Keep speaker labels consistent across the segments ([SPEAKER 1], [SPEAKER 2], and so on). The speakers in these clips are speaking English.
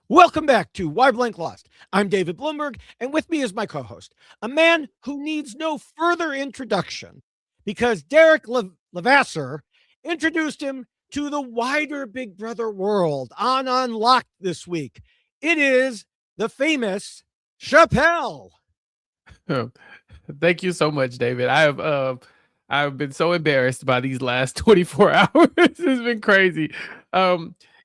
[SPEAKER 1] Welcome back to Why Blank Lost. I'm David Bloomberg, and with me is my co-host, a man who needs no further introduction because Derek Levasseur introduced him to the wider Big Brother world on Unlocked this week. It is the famous Chappell.
[SPEAKER 2] Thank you so much, David. I've been so embarrassed by these last 24 hours. It's been crazy.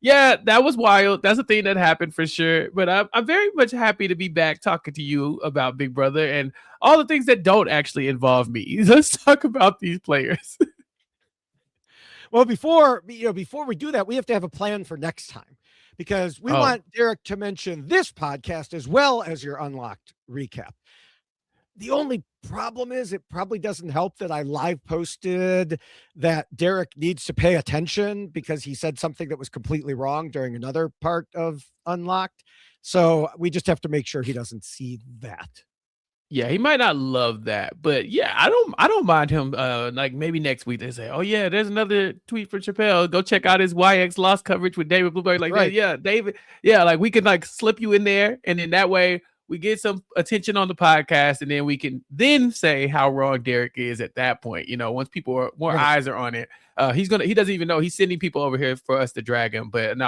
[SPEAKER 2] Yeah, that was wild. That's a thing that happened for sure. But I'm very much happy to be back talking to you about Big Brother and all the things that don't actually involve me. Let's talk about these players.
[SPEAKER 1] Well, before we do that, we have to have a plan for next time because we want Derek to mention this podcast as well as your Unlocked recap. The only problem is it probably doesn't help that I live posted that Derek needs to pay attention because he said something that was completely wrong during another part of Unlocked. So we just have to make sure he doesn't see that.
[SPEAKER 2] Yeah, he might not love that, but yeah, I don't mind him. Like maybe next week they say, "Oh yeah, there's another tweet for Chappell. Go check out his YX loss coverage with David Bloomberg." Like,
[SPEAKER 1] right.
[SPEAKER 2] Yeah, David. Yeah, like we can like slip you in there, and then that way we get some attention on the podcast, and then we can then say how wrong Derek is at that point. Once more eyes are on it, he doesn't even know he's sending people over here for us to drag him. But no,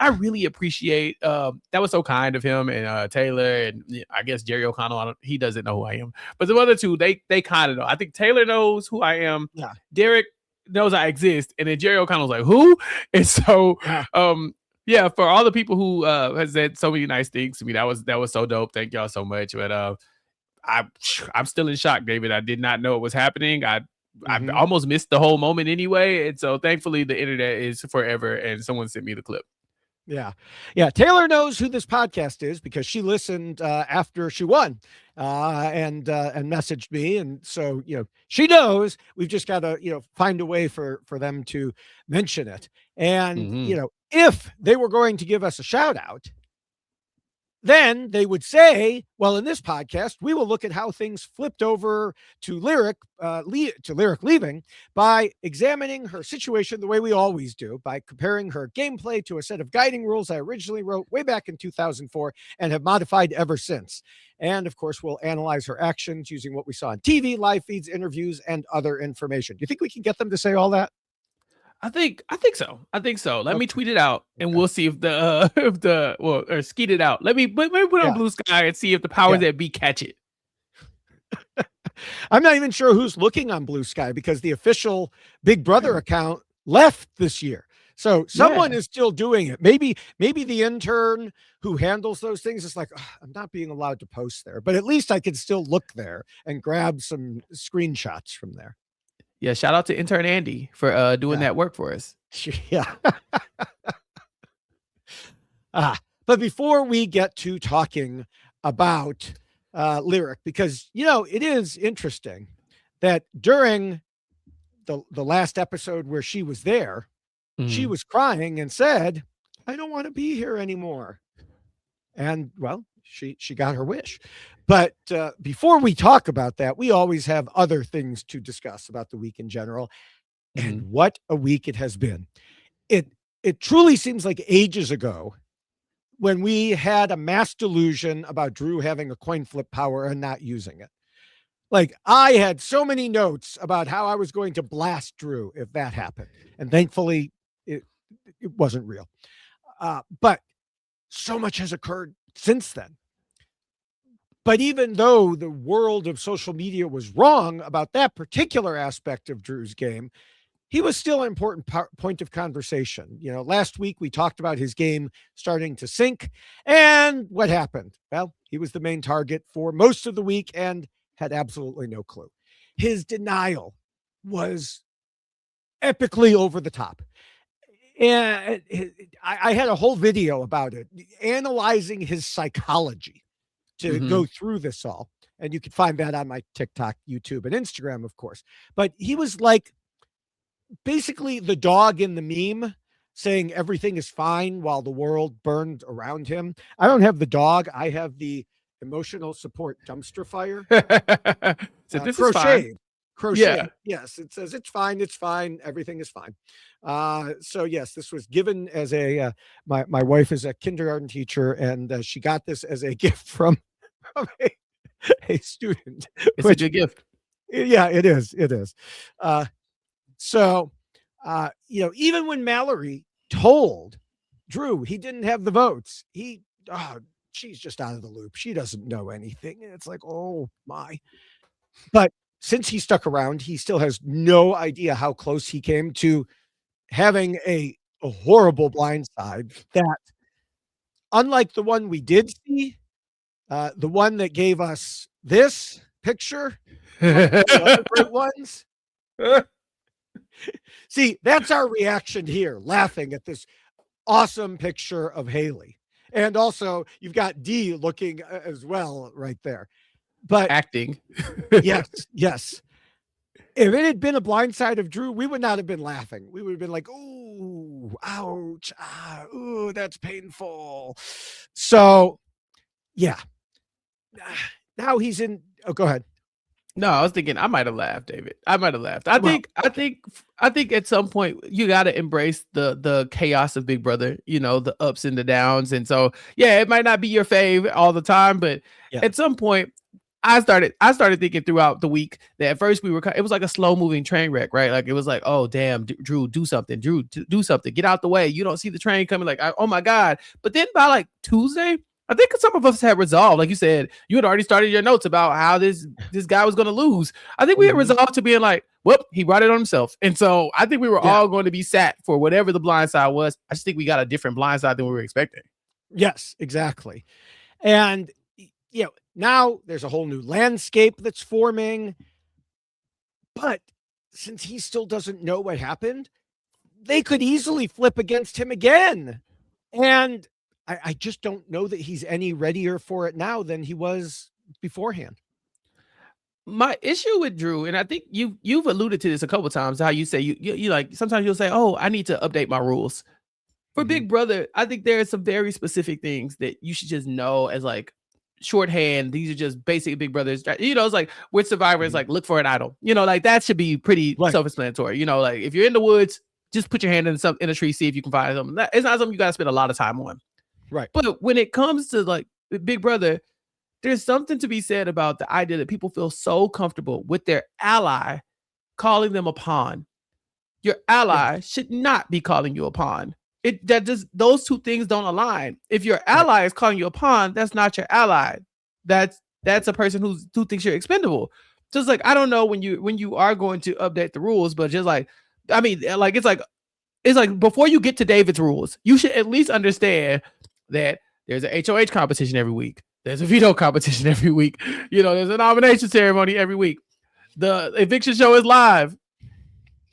[SPEAKER 2] I really appreciate that was so kind of him and Taylor and I guess Jerry O'Connell. He doesn't know who I am, but the other two they kind of know. I think Taylor knows who I am.
[SPEAKER 1] Yeah.
[SPEAKER 2] Derek knows I exist, and then Jerry O'Connell's like who, and so yeah, for all the people who has said so many nice things to me, that was so dope. Thank y'all so much. But I'm still in shock, David. I did not know it was happening. I almost missed the whole moment anyway, and so thankfully the internet is forever, and someone sent me the clip.
[SPEAKER 1] Yeah. Taylor knows who this podcast is because she listened after she won and messaged me. And so, she knows. We've just got to, find a way for them to mention it. And, if they were going to give us a shout out, then they would say, well, in this podcast, we will look at how things flipped over to Lyric leaving by examining her situation the way we always do, by comparing her gameplay to a set of guiding rules I originally wrote way back in 2004 and have modified ever since. And of course, we'll analyze her actions using what we saw on TV, live feeds, interviews, and other information. Do you think we can get them to say all that?
[SPEAKER 2] I think so. Let me tweet it out, and we'll see if or skeet it out. Let me put on Blue Sky and see if the powers that be catch it.
[SPEAKER 1] I'm not even sure who's looking on Blue Sky because the official Big Brother account left this year. So someone is still doing it. Maybe the intern who handles those things is like, I'm not being allowed to post there, but at least I can still look there and grab some screenshots from there.
[SPEAKER 2] Yeah, shout out to intern Andy for doing that work for us.
[SPEAKER 1] Yeah. But before we get to talking about Lyric, because, it is interesting that during the last episode where she was there, she was crying and said, I don't want to be here anymore. And, well, she got her wish. But before we talk about that, we always have other things to discuss about the week in general. And what a week it has been. It truly seems like ages ago when we had a mass delusion about Drew having a coin flip power and not using it. Like, I had so many notes about how I was going to blast Drew if that happened. And thankfully, it wasn't real. But so much has occurred since then. But even though the world of social media was wrong about that particular aspect of Drew's game, he was still an important point of conversation. Last week we talked about his game starting to sink. And what happened? Well, he was the main target for most of the week and had absolutely no clue. His denial was epically over the top. And I had a whole video about it, analyzing his psychology to go through this all. And you can find that on my TikTok, YouTube, and Instagram, of course. But he was like basically the dog in the meme saying everything is fine while the world burned around him. I don't have the dog. I have the emotional support dumpster fire.
[SPEAKER 2] So this is fine.
[SPEAKER 1] crochet.
[SPEAKER 2] Yeah.
[SPEAKER 1] Yes, it says it's fine, everything is fine. So yes, this was given as a my wife is a kindergarten teacher, and she got this as a gift from a student.
[SPEAKER 2] It's a good gift.
[SPEAKER 1] Yeah, it is. It is. So, even when Mallory told Drew he didn't have the votes, she's just out of the loop. She doesn't know anything. And it's like, oh my. But since he stuck around, he still has no idea how close he came to having a horrible blindside that, unlike the one we did see, the one that gave us this picture, the other great ones. See, that's our reaction here, laughing at this awesome picture of Haley. And also, you've got Dee looking as well right there. But
[SPEAKER 2] acting.
[SPEAKER 1] yes. If it had been a blindside of Drew, we would not have been laughing. We would have been like, ooh, ouch, ooh, that's painful. So, yeah. Now he's in. Oh, go ahead.
[SPEAKER 2] No, I was thinking I might have laughed, David. I might have laughed. I think at some point you got to embrace the chaos of Big Brother, the ups and the downs. And so, yeah, it might not be your fave all the time, but at some point I started thinking throughout the week that at first it was like a slow moving train wreck, right? Like it was like, oh damn, Drew, do something. Drew, do something. Get out the way. You don't see the train coming. Like, oh my God. But then by like Tuesday, I think some of us had resolved, like you said, you had already started your notes about how this guy was going to lose. I think we had resolved to being like, well, he brought it on himself. And so I think we were all going to be sat for whatever the blindside was. I just think we got a different blindside than we were expecting.
[SPEAKER 1] Yes, exactly. And, now there's a whole new landscape that's forming. But since he still doesn't know what happened, they could easily flip against him again. And I just don't know that he's any readier for it now than he was beforehand.
[SPEAKER 2] My issue with Drew, and I think you've alluded to this a couple of times, how you say you like sometimes you'll say, oh, I need to update my rules. For Big Brother, I think there are some very specific things that you should just know as like shorthand. These are just basic Big Brothers. It's like with Survivor, like look for an idol. Like that should be pretty self-explanatory. Like if you're in the woods, just put your hand in a tree, see if you can find something. It's not something you got to spend a lot of time on.
[SPEAKER 1] Right.
[SPEAKER 2] But when it comes to like Big Brother, there's something to be said about the idea that people feel so comfortable with their ally calling them a pawn. Your ally should not be calling you a pawn. Those two things don't align. If your ally is calling you a pawn, that's not your ally. That's a person who thinks you're expendable. Just like, I don't know when you are going to update the rules, but just like, I mean, like it's like before you get to David's rules, you should at least understand that there's a HOH competition every week. There's a veto competition every week. There's a nomination ceremony every week. The eviction show is live.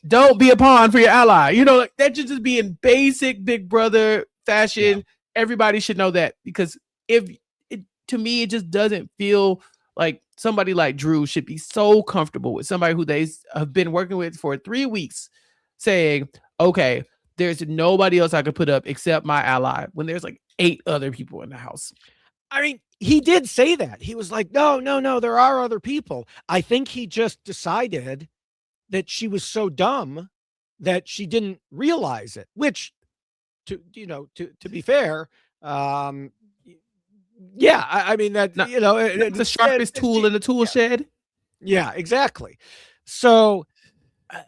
[SPEAKER 2] Don't be a pawn for your ally. Like that should just be in basic Big Brother fashion. Yeah. Everybody should know that, because to me, it just doesn't feel like somebody like Drew should be so comfortable with somebody who they have been working with for 3 weeks saying, okay, there's nobody else I could put up except my ally, when there's like 8 other people in the house.
[SPEAKER 1] I mean, he did say that. He was like, no, there are other people. I think he just decided that she was so dumb that she didn't realize it, which to be fair, I mean that,
[SPEAKER 2] it's the sharpest tool in the tool shed.
[SPEAKER 1] Yeah, exactly. So,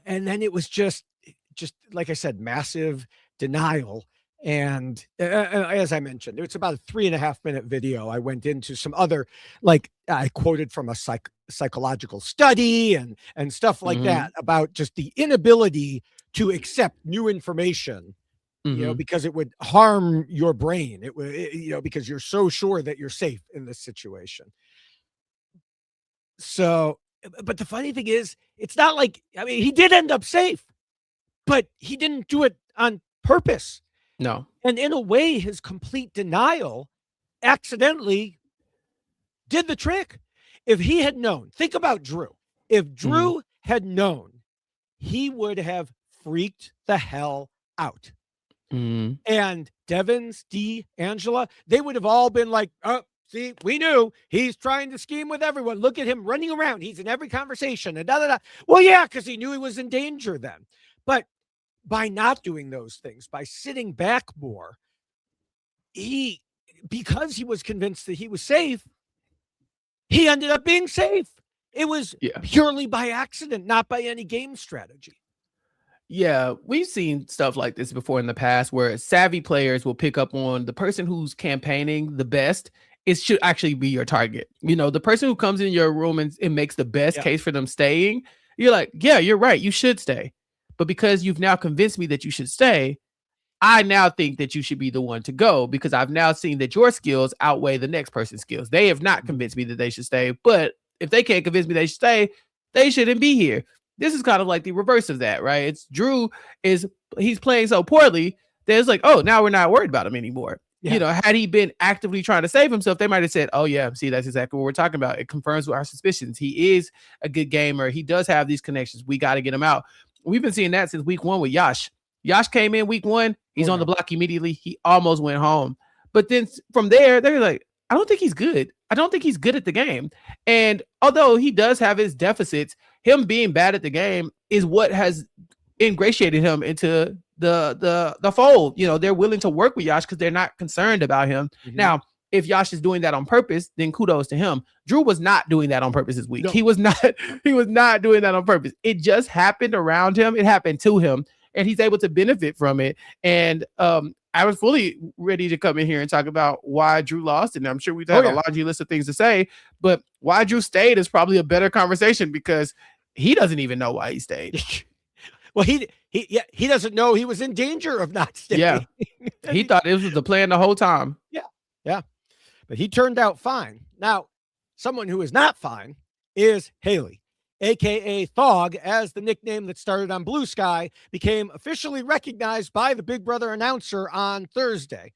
[SPEAKER 1] and then it was just like I said, massive denial. And as I mentioned, it's about a 3.5 minute video. I went into some other, like I quoted from a psychological study and stuff like that about just the inability to accept new information, because it would harm your brain. It would, because you're so sure that you're safe in this situation. So, but the funny thing is, it's not like, I mean, he did end up safe, but he didn't do it on purpose.
[SPEAKER 2] No.
[SPEAKER 1] And in a way, his complete denial accidentally did the trick. If he had known, think about Drew. If Drew had known, he would have freaked the hell out. And Devins, Dee, Angela, they would have all been like, oh, See, we knew he's trying to scheme with everyone. Look at him running around. He's in every conversation and da. Well, yeah, because he knew he was in danger then. But by not doing those things, by sitting back more, because he was convinced that he was safe, he ended up being safe. It was purely by accident, not by any game strategy.
[SPEAKER 2] Yeah, we've seen stuff like this before in the past where savvy players will pick up on the person who's campaigning the best. It should actually be your target. The person who comes in your room and makes the best case for them staying, you're like, yeah, you're right. You should stay. But because you've now convinced me that you should stay, I now think that you should be the one to go because I've now seen that your skills outweigh the next person's skills. They have not convinced me that they should stay, but if they can't convince me they should stay, they shouldn't be here. This is kind of like the reverse of that, right? It's Drew he's playing so poorly that it's like, oh, now we're not worried about him anymore. Yeah. Had he been actively trying to save himself, they might have said, oh yeah, see, that's exactly what we're talking about. It confirms our suspicions. He is a good gamer. He does have these connections. We got to get him out. We've been seeing that since week 1 with Yash. Yash came in week 1. He's on the block immediately. He almost went home. But then from there, they're like, I don't think he's good. I don't think he's good at the game. And although he does have his deficits, him being bad at the game is what has ingratiated him into the fold. They're willing to work with Yash because they're not concerned about him. Mm-hmm. Now, if Yash is doing that on purpose, then kudos to him. Drew was not doing that on purpose this week. No. He was not doing that on purpose. It just happened around him. It happened to him. And he's able to benefit from it. And I was fully ready to come in here and talk about why Drew lost. And I'm sure we've had a laundry list of things to say. But why Drew stayed is probably a better conversation because he doesn't even know why he stayed.
[SPEAKER 1] Well, he doesn't know he was in danger of not staying.
[SPEAKER 2] Yeah, he thought this was the plan the whole time.
[SPEAKER 1] Yeah. But he turned out fine. Now, someone who is not fine is Haley. AKA Thog, as the nickname that started on Blue Sky, became officially recognized by the Big Brother announcer on Thursday.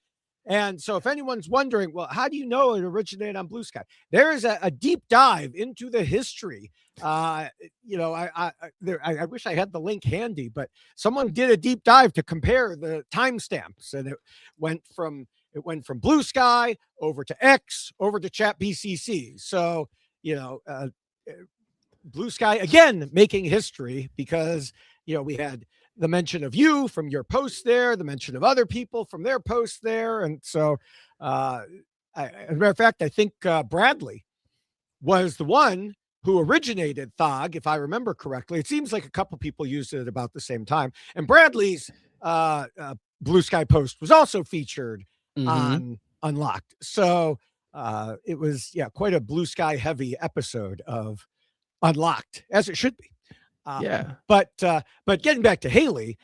[SPEAKER 1] And so if anyone's wondering, well, how do you know it originated on Blue Sky? There is a deep dive into the history. I wish I had the link handy, but someone did a deep dive to compare the timestamps, and it went from Blue Sky over to X over to Chat BCC. So, Blue Sky again making history because we had the mention of you from your post there, the mention of other people from their posts there, and so as a matter of fact, I think Bradley was the one who originated Thog, if I remember correctly. It seems like a couple people used it about the same time, and Bradley's Blue Sky post was also featured on Unlocked. So it was quite a Blue Sky heavy episode of Unlocked, as it should be. But getting back to Haley,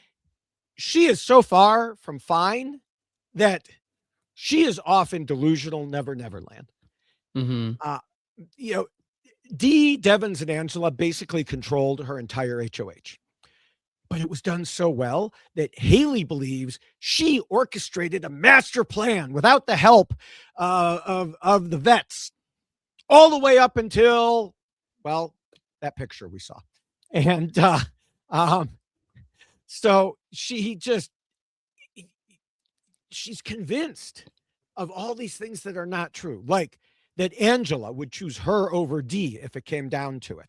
[SPEAKER 1] she is so far from fine that she is off in delusional Neverland. Dee, Devins, and Angela basically controlled her entire HOH. But it was done so well that Haley believes she orchestrated a master plan without the help of the vets all the way up until, well, that picture we saw. And so she's convinced of all these things that are not true, like that Angela would choose her over Dee if it came down to it.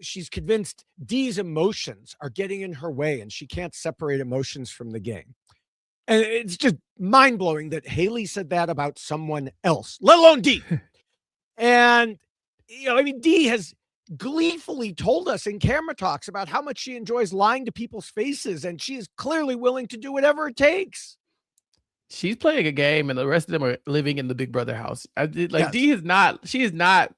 [SPEAKER 1] She's convinced Dee's emotions are getting in her way and she can't separate emotions from the game. And it's just mind-blowing that Haley said that about someone else, let alone Dee. And, Dee has gleefully told us in camera talks about how much she enjoys lying to people's faces, and she is clearly willing to do whatever it takes.
[SPEAKER 2] She's playing a game, and the rest of them are living in the Big Brother house. Dee is not. She is not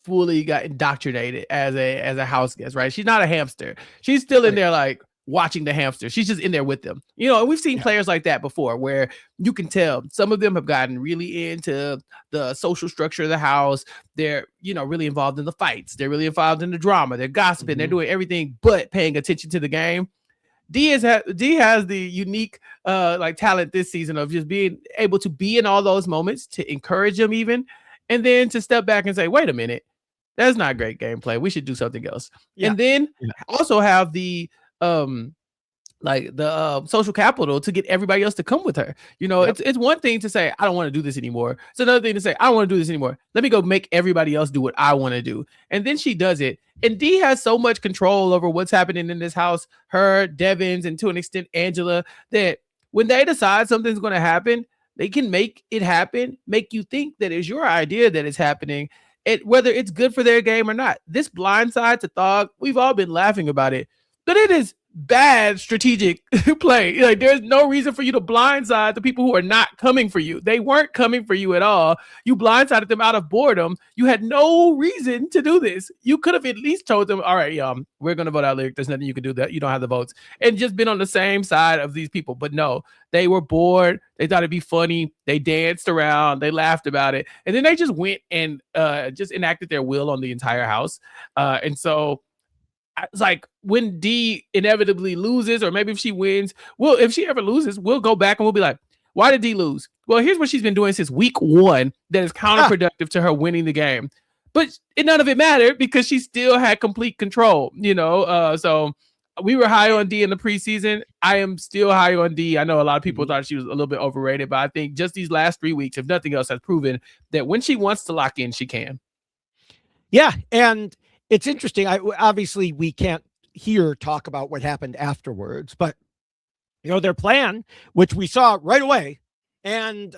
[SPEAKER 2] fully got indoctrinated as a house guest, right? She's not a hamster. She's still in there like watching the hamster. She's just in there with them. And we've seen players like that before where you can tell some of them have gotten really into the social structure of the house. They're, really involved in the fights. They're really involved in the drama. They're gossiping. They're doing everything but paying attention to the game. Dee has the unique talent this season of just being able to be in all those moments, to encourage them even, and then to step back and say, wait a minute, that's not great gameplay. We should do something else. And then also have the like the social capital to get everybody else to come with her. It's one thing to say, I don't want to do this anymore. It's another thing to say, I don't want to do this anymore. Let me go make everybody else do what I want to do. And then she does it. And Dee has so much control over what's happening in this house, her, Devins, and to an extent, Angela, that when they decide something's going to happen, they can make it happen, make you think that it's your idea that it's happening, whether it's good for their game or not. This blindside to Thog, we've all been laughing about it, but it is bad strategic play. Like, there's no reason for you to blindside the people who are not coming for you. They weren't coming for you at all. You blindsided them out of boredom. You had no reason to do this. You could have at least told them, all right, we're going to vote out Lyric. There's nothing you can do, that you don't have the votes, and just been on the same side of these people. But no, they were bored. They thought it'd be funny. They danced around. They laughed about it. And then they just went and just enacted their will on the entire house. And so it's like, when Dee inevitably loses, or maybe if she wins, if she ever loses, we'll go back and we'll be like, why did Dee lose? Well, here's what she's been doing since week 1 that is counterproductive to her winning the game. But none of it mattered because she still had complete control, so we were high on Dee in the preseason. I am still high on Dee. I know a lot of people thought she was a little bit overrated, but I think just these last 3 weeks, if nothing else, has proven that when she wants to lock in, she can.
[SPEAKER 1] Yeah, and it's interesting. Obviously, we can't here talk about what happened afterwards, but their plan, which we saw right away, and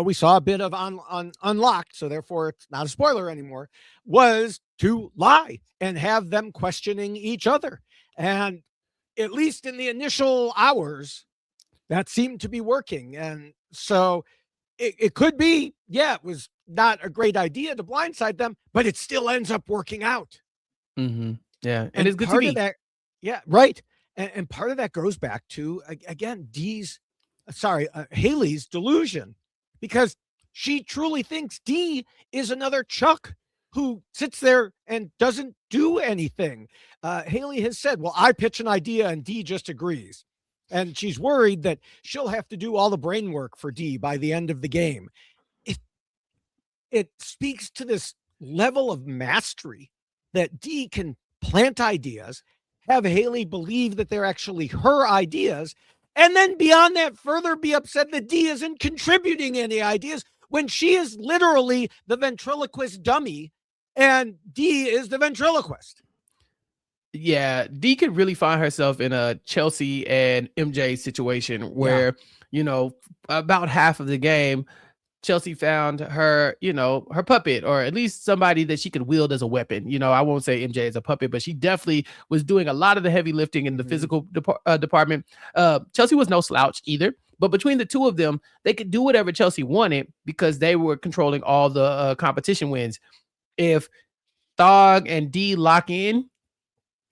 [SPEAKER 1] we saw a bit of on Unlocked, so therefore it's not a spoiler anymore, was to lie and have them questioning each other. And at least in the initial hours, that seemed to be working. And so it could be, it was not a great idea to blindside them, but it still ends up working out.
[SPEAKER 2] Mm-hmm. Yeah. And it's good to be.
[SPEAKER 1] Yeah, right. And part of that goes back to, again, Haley's delusion, because she truly thinks Dee is another Chuck who sits there and doesn't do anything. Haley has said, well, I pitch an idea and Dee just agrees. And she's worried that she'll have to do all the brain work for Dee by the end of the game. It speaks to this level of mastery that Dee can plant ideas, have Haley believe that they're actually her ideas, and then beyond that, further be upset that Dee isn't contributing any ideas when she is literally the ventriloquist dummy and Dee is the ventriloquist.
[SPEAKER 2] Yeah, Dee could really find herself in a Chelsea and MJ situation where, about half of the game, Chelsea found her, her puppet, or at least somebody that she could wield as a weapon. I won't say MJ is a puppet, but she definitely was doing a lot of the heavy lifting in the physical department. Chelsea was no slouch either, but between the two of them, they could do whatever Chelsea wanted because they were controlling all the competition wins. If Thog and Dee lock in,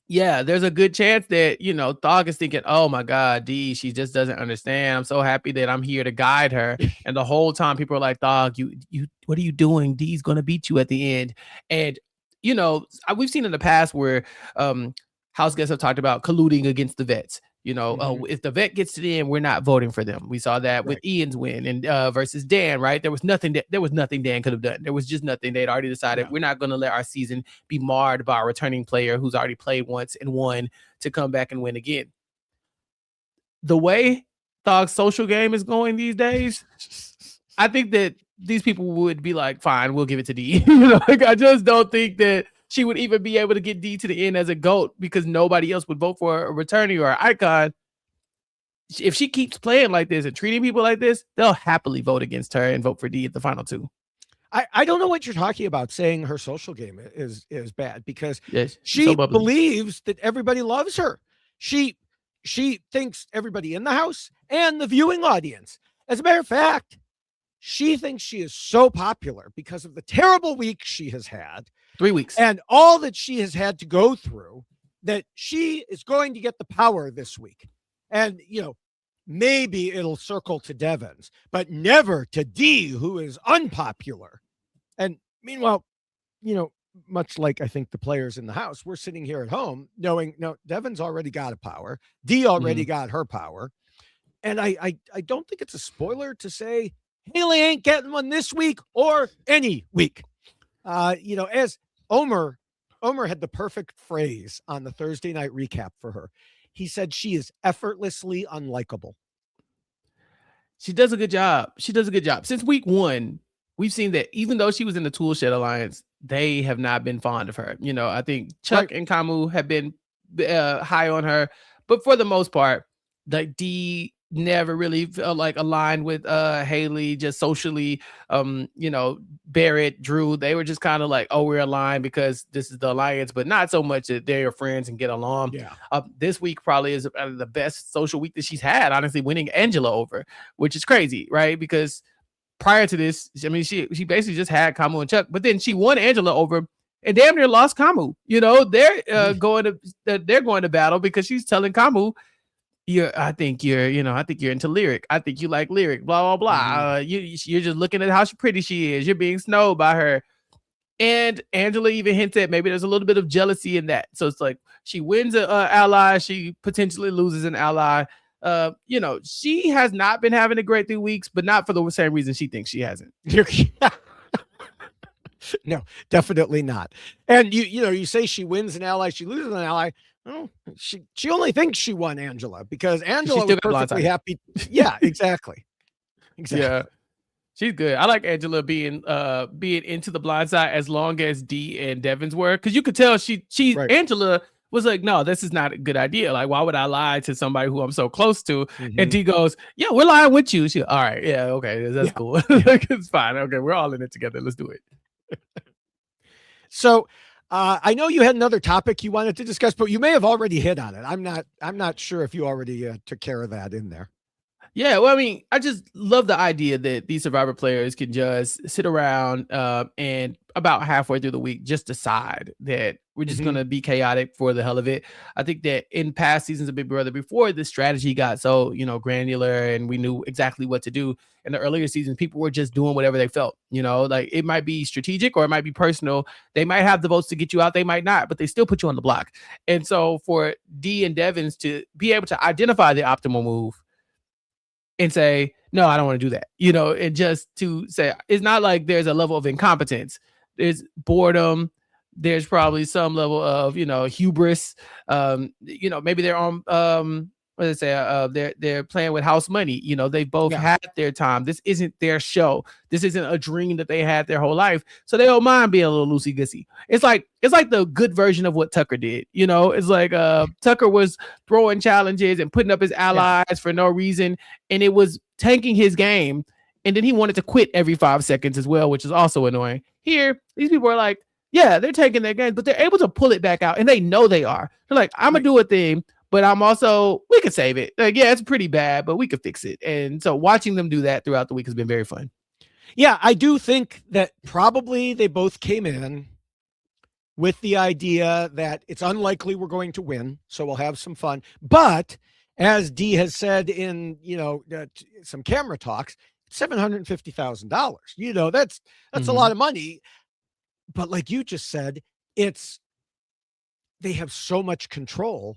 [SPEAKER 2] there's a good chance that, Thog is thinking, oh my God, Dee, she just doesn't understand. I'm so happy that I'm here to guide her. And the whole time people are like, Thog, you, what are you doing? Dee's going to beat you at the end. And, we've seen in the past where house guests have talked about colluding against the vets. If the vet gets to the end, we're not voting for them. We saw that with Ian's win and versus Dan, right? There was nothing Dan could have done. There was just nothing. They'd already decided we're not going to let our season be marred by a returning player who's already played once and won to come back and win again. The way Thog's social game is going these days, I think that these people would be like, fine, we'll give it to Dee. I just don't think that she would even be able to get Dee to the end as a GOAT because nobody else would vote for a returnee or an icon. If she keeps playing like this and treating people like this, they'll happily vote against her and vote for Dee at the final 2.
[SPEAKER 1] I don't know what you're talking about saying her social game is bad, because she
[SPEAKER 2] so
[SPEAKER 1] believes that everybody loves her. She thinks everybody in the house and the viewing audience. As a matter of fact, she thinks she is so popular because of the terrible week she has had.
[SPEAKER 2] 3 weeks.
[SPEAKER 1] And all that she has had to go through, that she is going to get the power this week. And, maybe it'll circle to Devins, but never to Dee, who is unpopular. And meanwhile, much like I think the players in the house, we're sitting here at home knowing, no, Devins already got a power. Dee already got her power. And I don't think it's a spoiler to say Haley ain't getting one this week or any week. As Omer had the perfect phrase on the Thursday night recap for her. he said she is effortlessly unlikable.
[SPEAKER 2] She does a good job. Since week 1, we've seen that even though she was in the Toolshed Alliance, they have not been fond of her. I think Chuck and Camus have been high on her, but for the most part, like D never really felt like aligned with Haley, just socially. Barrett, Drew, they were just kind of like, oh, we're aligned because this is the alliance, but not so much that they're your friends and get along.
[SPEAKER 1] Yeah.
[SPEAKER 2] This week probably is the best social week that she's had, honestly, winning Angela over, which is crazy, right? Because prior to this, I mean, she basically just had Camus and Chuck, but then she won Angela over and damn near lost Camus. They're going to battle because she's telling Camus, I think you're into Lyric. I think you like Lyric, blah, blah, blah. You're just looking at how pretty she is. You're being snowed by her. And Angela even hinted maybe there's a little bit of jealousy in that. So it's like she wins an ally. She potentially loses an ally. She has not been having a great 3 weeks, but not for the same reason she thinks she hasn't.
[SPEAKER 1] No, definitely not. And you say she wins an ally, she loses an ally. Oh, she only thinks she won Angela because Angela was perfectly happy. Yeah, exactly.
[SPEAKER 2] Yeah, she's good. I like Angela being into the Blindside as long as D and Devins were, because you could tell
[SPEAKER 1] right.
[SPEAKER 2] Angela was like, no, this is not a good idea. Like, why would I lie to somebody who I'm so close to? And D goes, yeah, we're lying with you. She, all right, yeah, okay, that's cool. It's fine. Okay, we're all in it together. Let's do it.
[SPEAKER 1] So I know you had another topic you wanted to discuss, but you may have already hit on it. I'm not sure if you already took care of that in there.
[SPEAKER 2] Yeah, well, I mean, I just love the idea that these Survivor players can just sit around and about halfway through the week just decide that we're just going to be chaotic for the hell of it. I think that in past seasons of Big Brother, before the strategy got so, granular and we knew exactly what to do, in the earlier seasons, people were just doing whatever they felt, like it might be strategic or it might be personal. They might have the votes to get you out. They might not, but they still put you on the block. And so for D and Devins to be able to identify the optimal move and say, no, I don't want to do that, and just to say, it's not like there's a level of incompetence. There's boredom. There's probably some level of, hubris. Maybe they're on, what did I say? They're playing with house money. They both had their time. This isn't their show. This isn't a dream that they had their whole life. So they don't mind being a little loosey-goosey. It's like the good version of what Tucker did. It's like Tucker was throwing challenges and putting up his allies for no reason. And it was tanking his game. And then he wanted to quit every 5 seconds as well, which is also annoying. Here, these people are like, yeah, they're taking their games, but they're able to pull it back out. And they know they are. They're like, I'm going to do a thing. But we could save it. Like, yeah, it's pretty bad, but we could fix it. And so watching them do that throughout the week has been very fun.
[SPEAKER 1] Yeah, I do think that probably they both came in with the idea that it's unlikely we're going to win, so we'll have some fun. But as D has said in, some camera talks, $750,000. That's a lot of money. But like you just said, they have so much control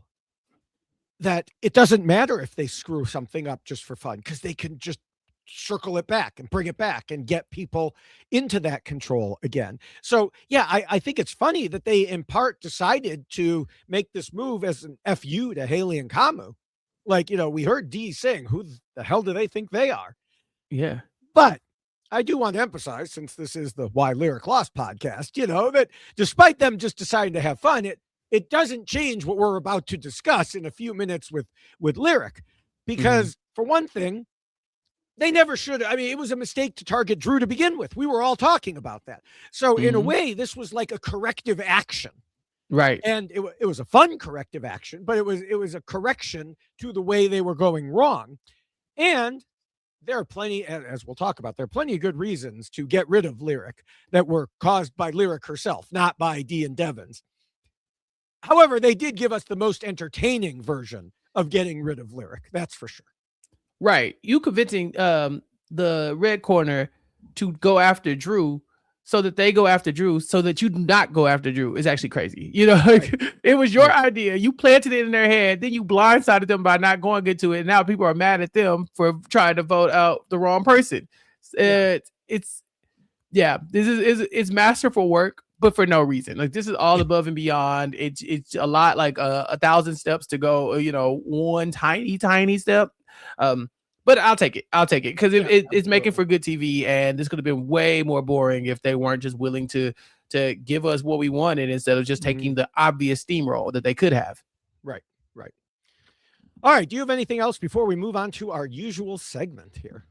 [SPEAKER 1] that it doesn't matter if they screw something up just for fun, because they can just circle it back and bring it back and get people into that control again. So yeah, I think it's funny that they in part decided to make this move as an FU to Haley and Camus. Like, we heard D saying, who the hell do they think they are?
[SPEAKER 2] Yeah.
[SPEAKER 1] But I do want to emphasize, since this is the Why Lyric Lost podcast, that despite them just deciding to have fun, it doesn't change what we're about to discuss in a few minutes with Lyric, because for one thing, they never should. I mean, it was a mistake to target Drew to begin with. We were all talking about that. So in a way, this was like a corrective action.
[SPEAKER 2] Right.
[SPEAKER 1] And it was a fun corrective action, but it was a correction to the way they were going wrong. And there are plenty, as we'll talk about, there are plenty of good reasons to get rid of Lyric that were caused by Lyric herself, not by D and Devins. However, they did give us the most entertaining version of getting rid of Lyric. That's for sure.
[SPEAKER 2] Right. You convincing the red corner to go after Drew so that they go after Drew so that you do not go after Drew is actually crazy. It was your idea. You planted it in their head. Then you blindsided them by not going into it. And now people are mad at them for trying to vote out the wrong person. It's masterful work. but for no reason. Like, this is all above and beyond. It's a lot, like 1,000 steps to go, one tiny step. But I'll take it because it's making for good TV, and this could have been way more boring if they weren't just willing to give us what we wanted instead of just taking the obvious steamroll that they could have.
[SPEAKER 1] Right. All right. Do you have anything else before we move on to our usual segment here?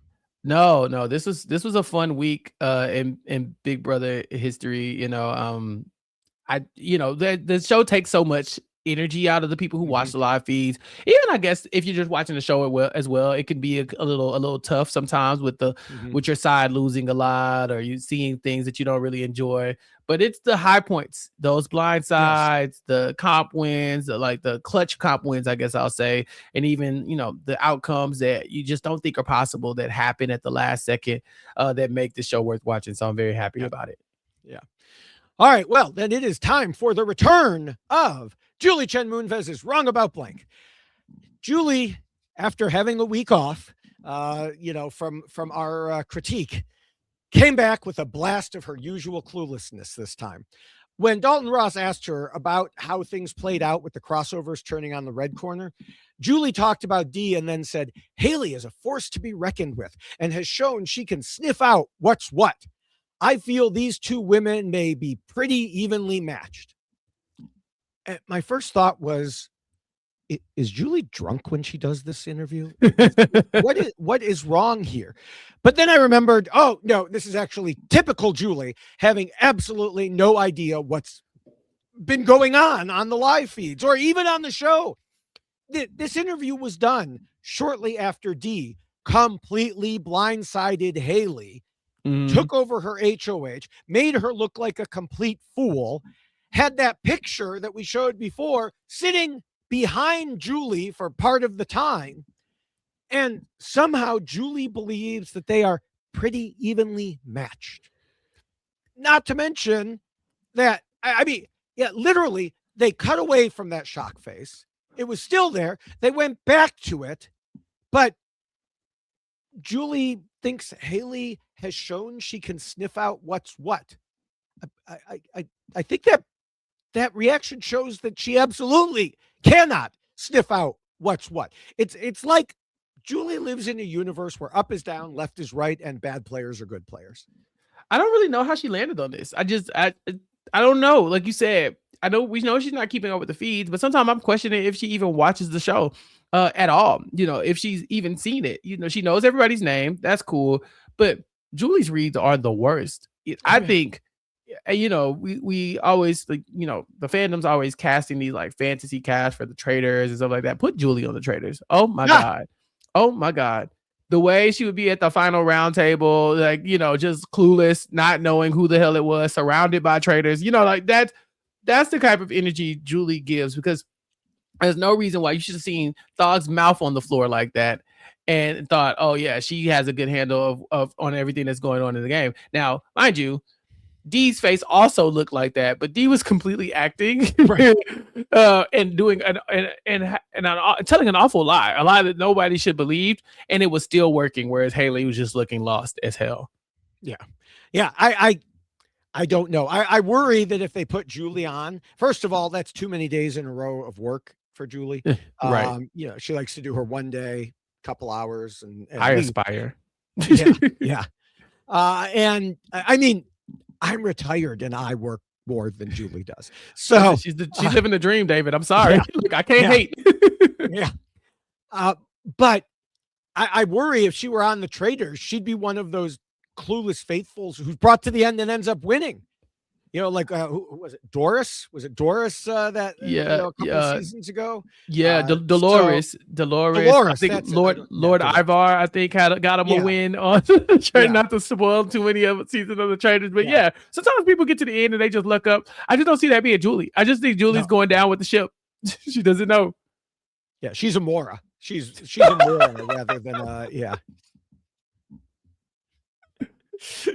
[SPEAKER 2] No. This was a fun week in Big Brother history. The show takes so much energy out of the people who watch the live feeds. Even, I guess, if you're just watching the show as well, it can be a little tough sometimes with with your side losing a lot, or you seeing things that you don't really enjoy. But it's the high points, those blindsides, the comp wins, the clutch comp wins, I guess I'll say, and even the outcomes that you just don't think are possible that happen at the last second that make the show worth watching. So I'm very happy about it.
[SPEAKER 1] Yeah. All right. Well, then it is time for the return of Julie Chen Moonves' Wrong About Blank. Julie, after having a week off, from our critique, came back with a blast of her usual cluelessness this time. When Dalton Ross asked her about how things played out with the crossovers turning on the red corner, Julie talked about Dee and then said, Haley is a force to be reckoned with and has shown she can sniff out what's what. I feel these two women may be pretty evenly matched. And my first thought was, is Julie drunk when she does this interview? What is wrong here? But then I remembered, oh, no, this is actually typical Julie, having absolutely no idea what's been going on the live feeds or even on the show. This interview was done shortly after Dee completely blindsided Haley, took over her HOH, made her look like a complete fool, had that picture that we showed before sitting behind Julie for part of the time. And somehow Julie believes that they are pretty evenly matched. Not to mention that, literally, they cut away from that shock face. It was still there. They went back to it. But Julie thinks Haley has shown she can sniff out what's what. I think that reaction shows that she absolutely cannot sniff out what's what. It's like Julie lives in a universe where up is down, left is right, and bad players are good players.
[SPEAKER 2] I don't really know how she landed on this. I don't know. Like you said, we know she's not keeping up with the feeds, but sometimes I'm questioning if she even watches the show at all. If she's even seen it. She knows everybody's name. That's cool. But Julie's reads are the worst. I think, we always, the fandom's always casting these like fantasy casts for the traders and stuff like that. Put Julie on the traders. Oh my God. Oh my God. The way she would be at the final round table, just clueless, not knowing who the hell it was, surrounded by traders, that's the type of energy Julie gives, because there's no reason why you should have seen Thog's mouth on the floor like that and thought, oh yeah, she has a good handle of on everything that's going on in the game. Now, mind you, Dee's face also looked like that, but Dee was completely acting and doing and telling an awful lie, a lie that nobody should believe, and it was still working. Whereas Haley was just looking lost as hell.
[SPEAKER 1] Yeah. I don't know. I worry that if they put Julie on, first of all, that's too many days in a row of work for Julie.
[SPEAKER 2] Right.
[SPEAKER 1] She likes to do her one day, couple hours, and
[SPEAKER 2] I aspire.
[SPEAKER 1] Yeah. And I mean, I'm retired and I work more than Julie does. So
[SPEAKER 2] she's living the dream, David. I'm sorry. Look, I can't hate.
[SPEAKER 1] But I worry if she were on the traders, she'd be one of those clueless faithfuls who's brought to the end and ends up winning. Who was it? Doris? Was it Doris a couple of seasons ago?
[SPEAKER 2] Yeah, Dolores. I think Lord Ivar, I think, got him a win on trying not to spoil too many of seasons of the traders. But sometimes people get to the end and they just look up. I just don't see that being Julie. I just think Julie's going down with the ship. She doesn't know.
[SPEAKER 1] Yeah, she's a Mora. She's a Mora rather than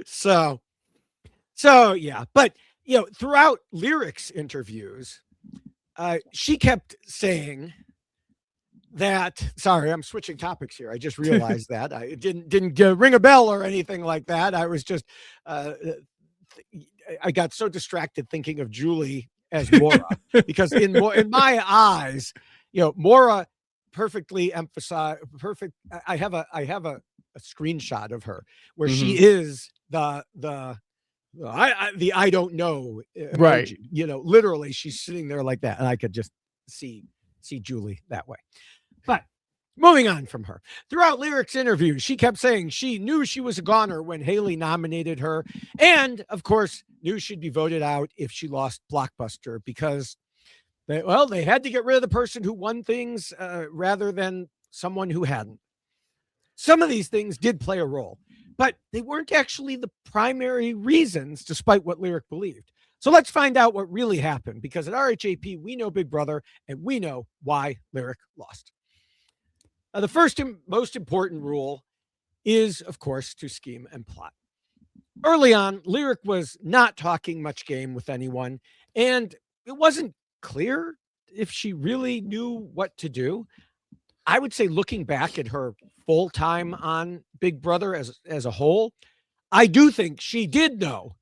[SPEAKER 1] So yeah, but throughout Lyric's interviews, she kept saying that. Sorry, I'm switching topics here. I just realized that it didn't ring a bell or anything like that. I was just I got so distracted thinking of Julie as Mora because in my eyes, Mora perfectly emphasized perfect. I have a screenshot of her where she is the I don't know emoji.
[SPEAKER 2] Right.
[SPEAKER 1] Literally she's sitting there like that, and I could just see Julie that way. But moving on from her, throughout Lyric's interview, she kept saying she knew she was a goner when Haley nominated her, and of course knew she'd be voted out if she lost Blockbuster because they had to get rid of the person who won things rather than someone who hadn't. Some of these things did play a role, but they weren't actually the primary reasons, despite what Lyric believed. So let's find out what really happened, because at RHAP, we know Big Brother, and we know why Lyric lost. The first and most important rule is, of course, to scheme and plot. Early on, Lyric was not talking much game with anyone, and it wasn't clear if she really knew what to do. I would say, looking back at her full time on Big Brother as a whole, I do think she did know.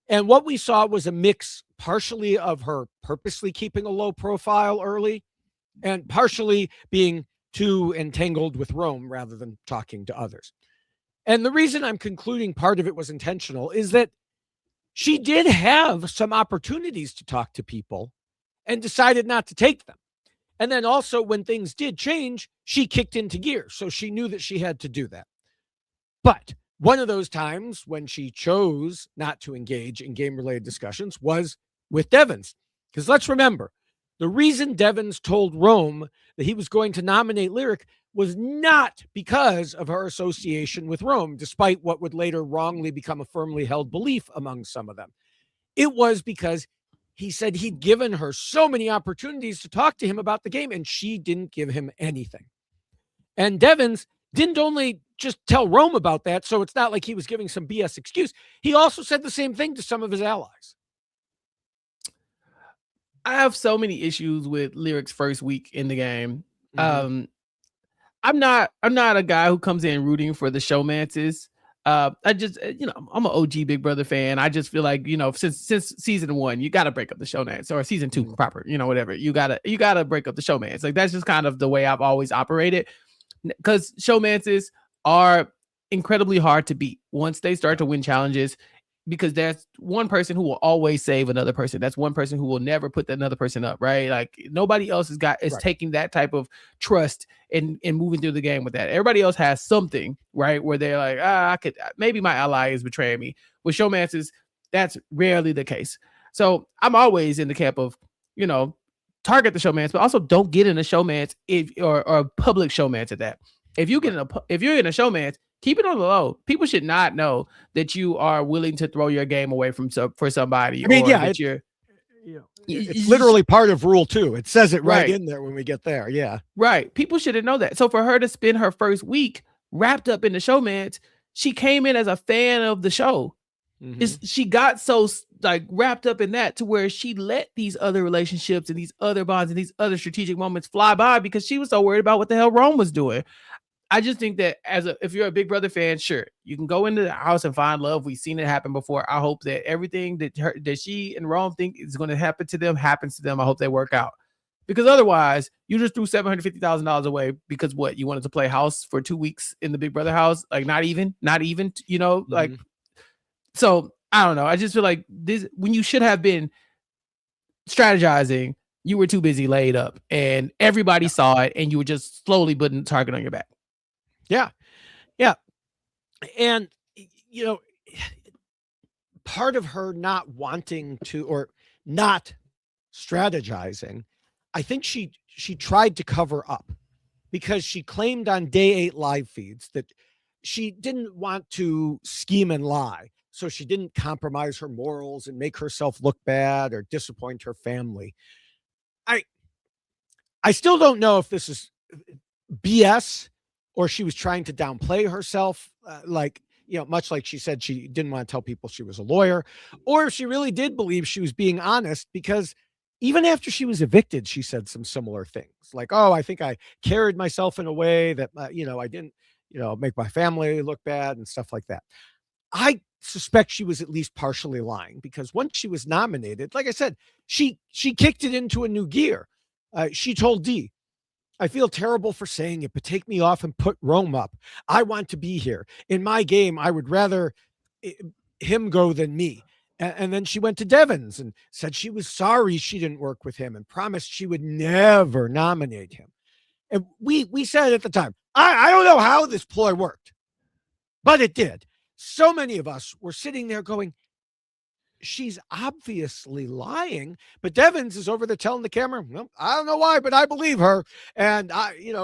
[SPEAKER 1] And what we saw was a mix partially of her purposely keeping a low profile early and partially being too entangled with Rome rather than talking to others. And the reason I'm concluding part of it was intentional is that she did have some opportunities to talk to people and decided not to take them. And then also when things did change, she kicked into gear. So she knew that she had to do that. But one of those times when she chose not to engage in game-related discussions was with Devins. Because let's remember, the reason Devins told Rome that he was going to nominate Lyric was not because of her association with Rome, despite what would later wrongly become a firmly held belief among some of them. It was because he said he'd given her so many opportunities to talk to him about the game, and she didn't give him anything. And Devins didn't only just tell Rome about that, so it's not like he was giving some BS excuse. He also said the same thing to some of his allies.
[SPEAKER 2] I have so many issues with Lyric's first week in the game. I'm not a guy who comes in rooting for the showmances. I just, I'm an OG Big Brother fan. I just feel like, since season 1, you got to break up the showmance, or season 2 proper, whatever. You gotta break up the showmance. Like, that's just kind of the way I've always operated, because showmances are incredibly hard to beat once they start to win challenges, because there's one person who will always save another person. That's one person who will never put another person up, right? Like, nobody else is right. Taking that type of trust and moving through the game with that. Everybody else has something, right, where they're like, maybe my ally is betraying me. With showmances, that's rarely the case. So I'm always in the camp of, target the showmance, but also don't get in a showmance or a public showmance at that. If you're in a showmance, keep it on the low. People should not know that you are willing to throw your game away for somebody.
[SPEAKER 1] I mean, it's literally part of rule 2. It says it right in there when we get there. Yeah.
[SPEAKER 2] Right. People shouldn't know that. So for her to spend her first week wrapped up in the showmance, she came in as a fan of the show. She got so wrapped up in that to where she let these other relationships and these other bonds and these other strategic moments fly by because she was so worried about what the hell Rome was doing. I just think that if you're a Big Brother fan, sure, you can go into the house and find love. We've seen it happen before. I hope that everything that she and Rome think is going to happen to them happens to them. I hope they work out, because otherwise you just threw $750,000 away because you wanted to play house for 2 weeks in the Big Brother house, like not even, like. So I don't know. I just feel like this, when you should have been strategizing, you were too busy laid up, and everybody saw it, and you were just slowly putting the target on your back.
[SPEAKER 1] Yeah. Yeah. And, part of her not wanting to, or not strategizing, I think she tried to cover up, because she claimed on day 8 live feeds that she didn't want to scheme and lie. So she didn't compromise her morals and make herself look bad or disappoint her family. I still don't know if this is BS or she was trying to downplay herself, much like she said she didn't want to tell people she was a lawyer, or if she really did believe she was being honest, because even after she was evicted, she said some similar things like, oh, I think I carried myself in a way that, I didn't, make my family look bad and stuff like that. I suspect she was at least partially lying, because once she was nominated, like I said, she kicked it into a new gear. She told Dee, I feel terrible for saying it, but take me off and put Rome up. I want to be here. In my game, I would rather him go than me. And then she went to Devins and said she was sorry she didn't work with him and promised she would never nominate him. And we said at the time, I don't know how this ploy worked, but it did. So many of us were sitting there going, she's obviously lying. But Devins is over there telling the camera, well, I don't know why, but I believe her. And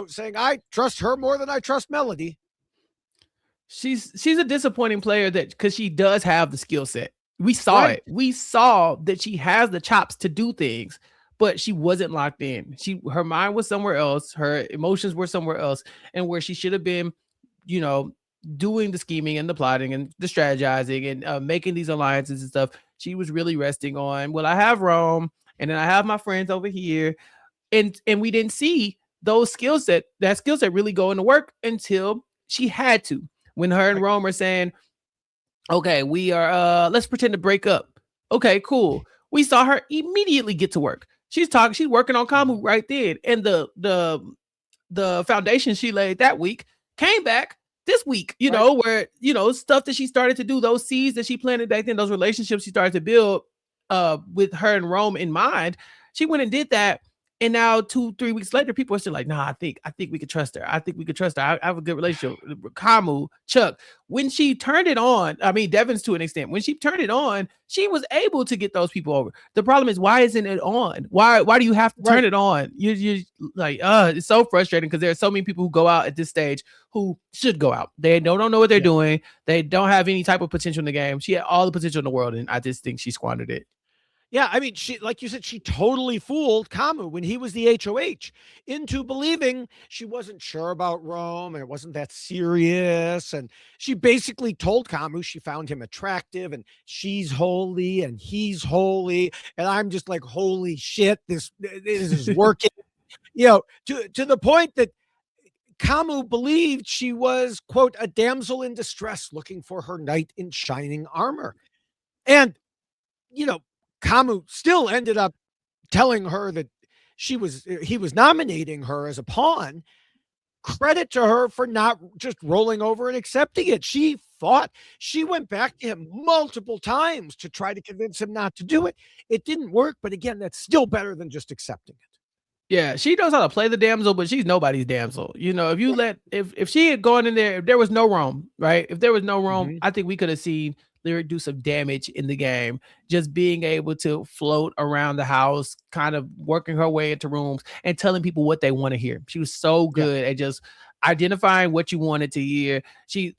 [SPEAKER 1] saying I trust her more than I trust Melody.
[SPEAKER 2] She's a disappointing player because she does have the skill set. We saw it. We saw that she has the chops to do things, but she wasn't locked in. Her mind was somewhere else. Her emotions were somewhere else, and where she should have been, doing the scheming and the plotting and the strategizing and making these alliances and stuff. She was really resting on, well, I have Rome and then I have my friends over here. And we didn't see that skill set really go into work until she had to. When her and Rome are saying, okay, we are, let's pretend to break up. Okay, cool. We saw her immediately get to work. She's working on Kamu right then. And the foundation she laid that week came back this week, where, stuff that she started to do, those seeds that she planted back then, those relationships she started to build with her and Rome in mind, she went and did that. And now 2-3 weeks later, people are still like, nah, I think we could trust her. I think we could trust her. I have a good relationship with Kamu, Chuck. When she turned it on, I mean, Devins to an extent, when she turned it on, she was able to get those people over. The problem is, why isn't it on? Why do you have to turn it on? You like, it's so frustrating because there are so many people who go out at this stage who should go out. They don't know what they're doing. They don't have any type of potential in the game. She had all the potential in the world, and I just think she squandered it.
[SPEAKER 1] Yeah, I mean, she, like you said, she totally fooled Kamu when he was the HOH into believing she wasn't sure about Rome and it wasn't that serious. And she basically told Kamu she found him attractive and she's holy and he's holy. And I'm just like, holy shit, this is working. To the point that Kamu believed she was, quote, a damsel in distress looking for her knight in shining armor. And, Kamu still ended up telling her that he was nominating her as a pawn. Credit to her for not just rolling over and accepting it. She went back to him multiple times to try to convince him not to do it. It didn't work, but again, that's still better than just accepting it.
[SPEAKER 2] Yeah, she knows how to play the damsel, but she's nobody's damsel. If she had gone in there, if there was no Rome, right? If there was no Rome, I think we could have seen Lyric do some damage in the game, just being able to float around the house, kind of working her way into rooms and telling people what they want to hear. She was so good at just identifying what you wanted to hear. There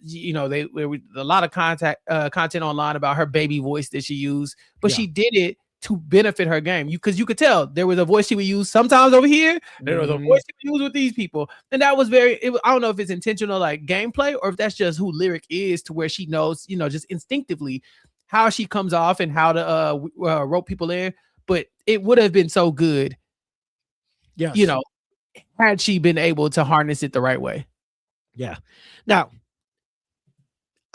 [SPEAKER 2] was a lot of content online about her baby voice that she used, but she did it to benefit her game. Because you could tell there was a voice she would use sometimes over here. There was a voice she would use with these people. And that was I don't know if it's intentional like gameplay or if that's just who Lyric is, to where she knows, just instinctively how she comes off and how to rope people in. But it would have been so good, had she been able to harness it the right way.
[SPEAKER 1] Yeah. Now,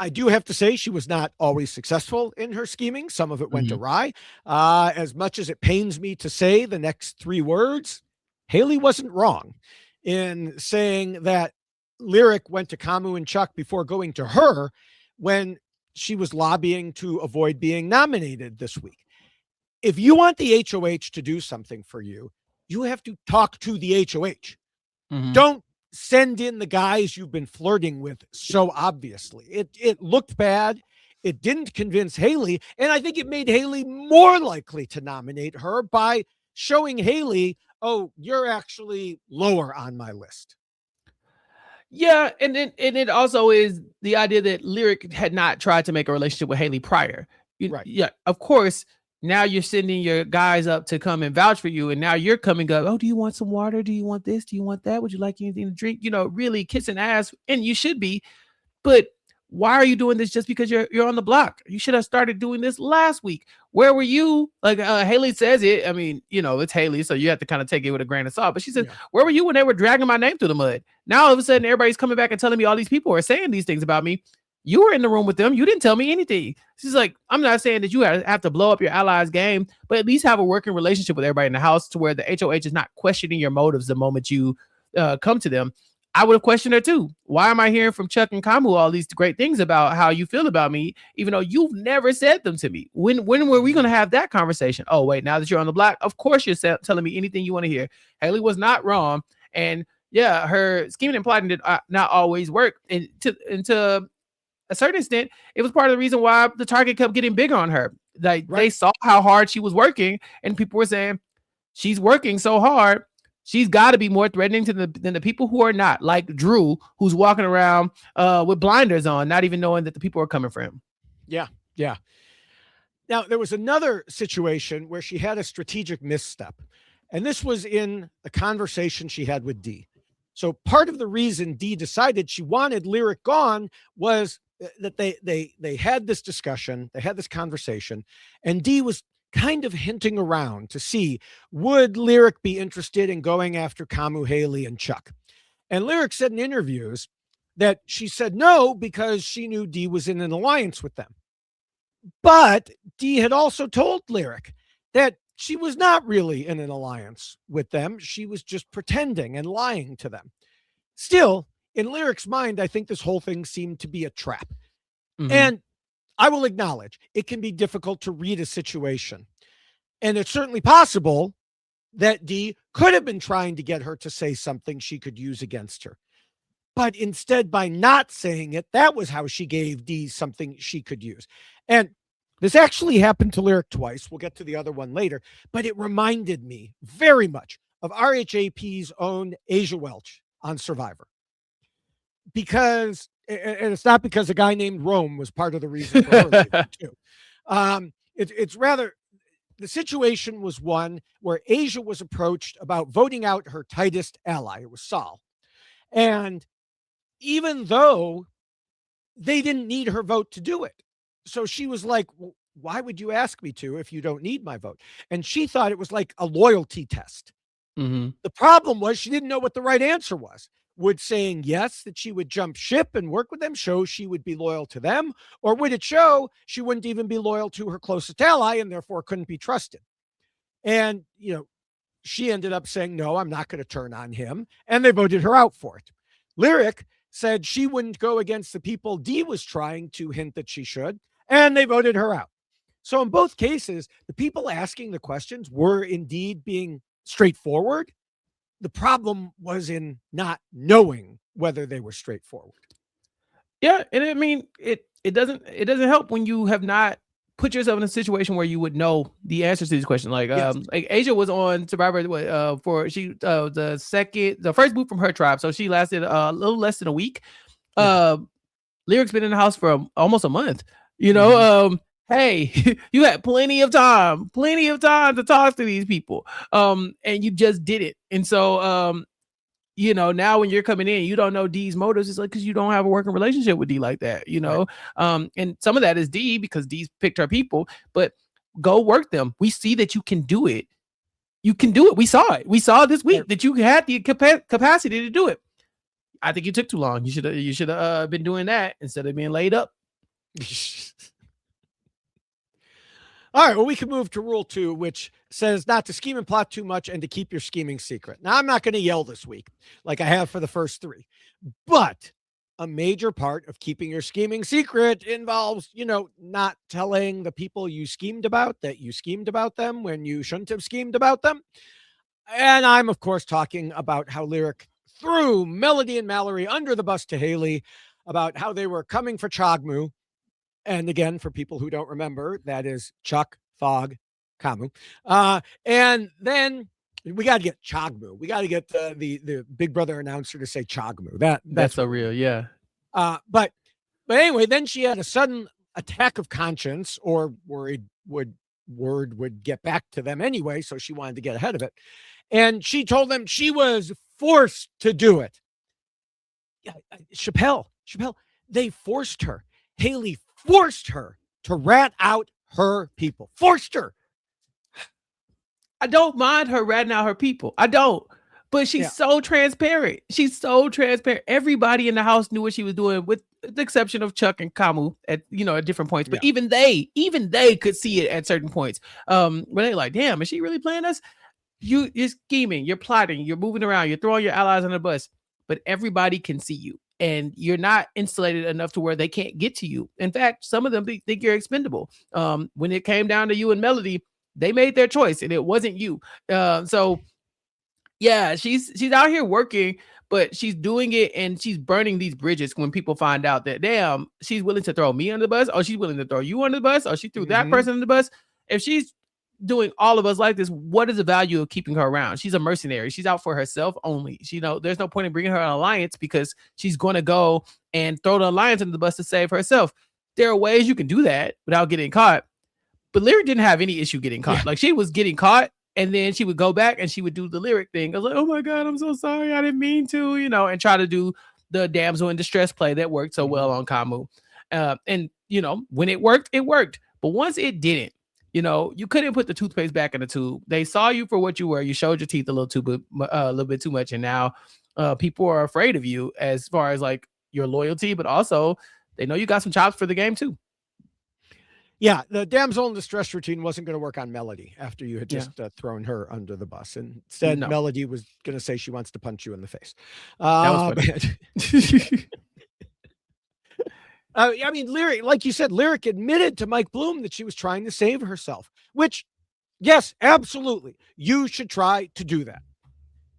[SPEAKER 1] I do have to say she was not always successful in her scheming. Some of it went awry. As much as it pains me to say the next 3 words, Haley wasn't wrong in saying that Lyric went to Kamu and Chuck before going to her when she was lobbying to avoid being nominated this week. If you want the HOH to do something for you, you have to talk to the HOH. Don't send in the guys you've been flirting with so obviously. It looked bad. It didn't convince Haley. And I think it made Haley more likely to nominate her by showing Haley, oh, you're actually lower on my list.
[SPEAKER 2] Yeah, and it also is the idea that Lyric had not tried to make a relationship with Haley prior.
[SPEAKER 1] Right.
[SPEAKER 2] Yeah, of course. Now you're sending your guys up to come and vouch for you. And now you're coming up. Oh, do you want some water? Do you want this? Do you want that? Would you like anything to drink? Really kissing ass. And you should be. But why are you doing this just because you're on the block? You should have started doing this last week. Where were you? Like Haley says it. I mean, it's Haley, so you have to kind of take it with a grain of salt. But she said, where were you when they were dragging my name through the mud? Now all of a sudden everybody's coming back and telling me all these people are saying these things about me. You were in the room with them. You didn't tell me anything. She's like, I'm not saying that you have to blow up your allies' game, but at least have a working relationship with everybody in the house to where the HOH is not questioning your motives the moment you come to them. I would have questioned her too. Why am I hearing from Chuck and Kamu all these great things about how you feel about me, even though you've never said them to me? When were we going to have that conversation? Oh, wait, now that you're on the block, of course you're telling me anything you want to hear. Haley was not wrong. And yeah, her scheming and plotting did not always work. And to a certain extent, it was part of the reason why the target kept getting bigger on her. Like They saw how hard she was working, and people were saying, she's working so hard, she's got to be more threatening than the people who are not, like Drew, who's walking around with blinders on, not even knowing that the people are coming for him.
[SPEAKER 1] Yeah. Now, there was another situation where she had a strategic misstep, and this was in a conversation she had with Dee. So part of the reason Dee decided she wanted Lyric gone was that they had this discussion, they had this conversation, and Dee was kind of hinting around to see, would Lyric be interested in going after Kamu, Haley, and Chuck? And Lyric said in interviews that she said no because she knew Dee was in an alliance with them. But Dee had also told Lyric that she was not really in an alliance with them. She was just pretending and lying to them. Still, in Lyric's mind, I think this whole thing seemed to be a trap. Mm-hmm. And I will acknowledge it can be difficult to read a situation. And it's certainly possible that Dee could have been trying to get her to say something she could use against her. But instead, by not saying it, that was how she gave Dee something she could use. And this actually happened to Lyric twice. We'll get to the other one later. But it reminded me very much of RHAP's own Asia Welch on Survivor. Because, and it's not because a guy named Rome was part of the reason for her leaving too. It's rather, the situation was one where Asia was approached about voting out her tightest ally. It was Saul. And even though they didn't need her vote to do it, so she was like, well, why would you ask me to if you don't need my vote? And she thought it was like a loyalty test. Mm-hmm. The problem was she didn't know what the right answer was. Would saying yes, that she would jump ship and work with them, show she would be loyal to them? Or would it show she wouldn't even be loyal to her closest ally and therefore couldn't be trusted? And, she ended up saying, no, I'm not going to turn on him. And they voted her out for it. Lyric said she wouldn't go against the people Dee was trying to hint that she should, and they voted her out. So in both cases, the people asking the questions were indeed being straightforward. The problem was in not knowing whether they were straightforward.
[SPEAKER 2] Yeah, and I mean, it doesn't help when you have not put yourself in a situation where you would know the answers to these questions. Like, yes. Like Asia was on Survivor for the first boot from her tribe, so she lasted a little less than a week. Yeah. Lyric's been in the house for almost a month. Mm-hmm. Hey, you had plenty of time to talk to these people. And you just did it. And so, now when you're coming in, you don't know Dee's motives. It's like, because you don't have a working relationship with Dee like that, Right. And some of that is Dee because Dee's picked her people, but go work them. We see that you can do it. You can do it. We saw it. We saw this week that you had the capacity to do it. I think you took too long. You should have been doing that instead of being laid up.
[SPEAKER 1] All right, well, we can move to rule 2, which says not to scheme and plot too much and to keep your scheming secret. Now, I'm not going to yell this week like I have for the first 3, but a major part of keeping your scheming secret involves, not telling the people you schemed about that you schemed about them when you shouldn't have schemed about them. And I'm, of course, talking about how Lyric threw Melody and Mallory under the bus to Haley about how they were coming for Chagmu. And again, for people who don't remember, that is Chuck, Thog, Kamu. And then we got to get Chagmu. We got to get the Big Brother announcer to say Chagmu. That's
[SPEAKER 2] so real, yeah.
[SPEAKER 1] But anyway, then she had a sudden attack of conscience, or worried word would get back to them anyway, so she wanted to get ahead of it. And she told them she was forced to do it. Yeah, Chappell, they forced her. Haley forced her to rat out her people. Forced her.
[SPEAKER 2] I don't mind her ratting out her people. I don't. But she's so transparent. She's so transparent. Everybody in the house knew what she was doing. the exception of Chuck and Kamu at different points. But even they could see it at certain points. Where they're like, damn, is she really playing us? You're scheming, you're plotting, you're moving around, you're throwing your allies on the bus, but everybody can see you. And you're not insulated enough to where they can't get to you. In fact, some of them think you're expendable. When it came down to you and Melody, they made their choice, and it wasn't you. So, yeah, she's out here working, but she's doing it, and she's burning these bridges when people find out that, damn, she's willing to throw me under the bus, or she's willing to throw you under the bus, or she threw that person under the bus. If she's doing all of us like this, what is the value of keeping her around? She's a mercenary. She's out for herself only. There's no point in bringing her an alliance because she's going to go and throw the alliance under the bus to save herself. There are ways you can do that without getting caught, but Lyric didn't have any issue getting caught. Like, she was getting caught, and then she would go back and she would do the Lyric thing. I was like, oh my God, I'm so sorry, I didn't mean to, and try to do the damsel in distress play that worked so well on Kamu. And when it worked, it worked. But once it didn't, you couldn't put the toothpaste back in the tube. They saw you for what you were. You showed your teeth a little bit too much, and now people are afraid of you as far as like your loyalty, but also they know you got some chops for the game too.
[SPEAKER 1] Yeah, the damsel in distress routine wasn't going to work on Melody after you had just thrown her under the bus. And instead, Melody was going to say she wants to punch you in the face.
[SPEAKER 2] That was funny.
[SPEAKER 1] I mean, Lyric, like you said, Lyric admitted to Mike Bloom that she was trying to save herself, which, yes, absolutely. You should try to do that.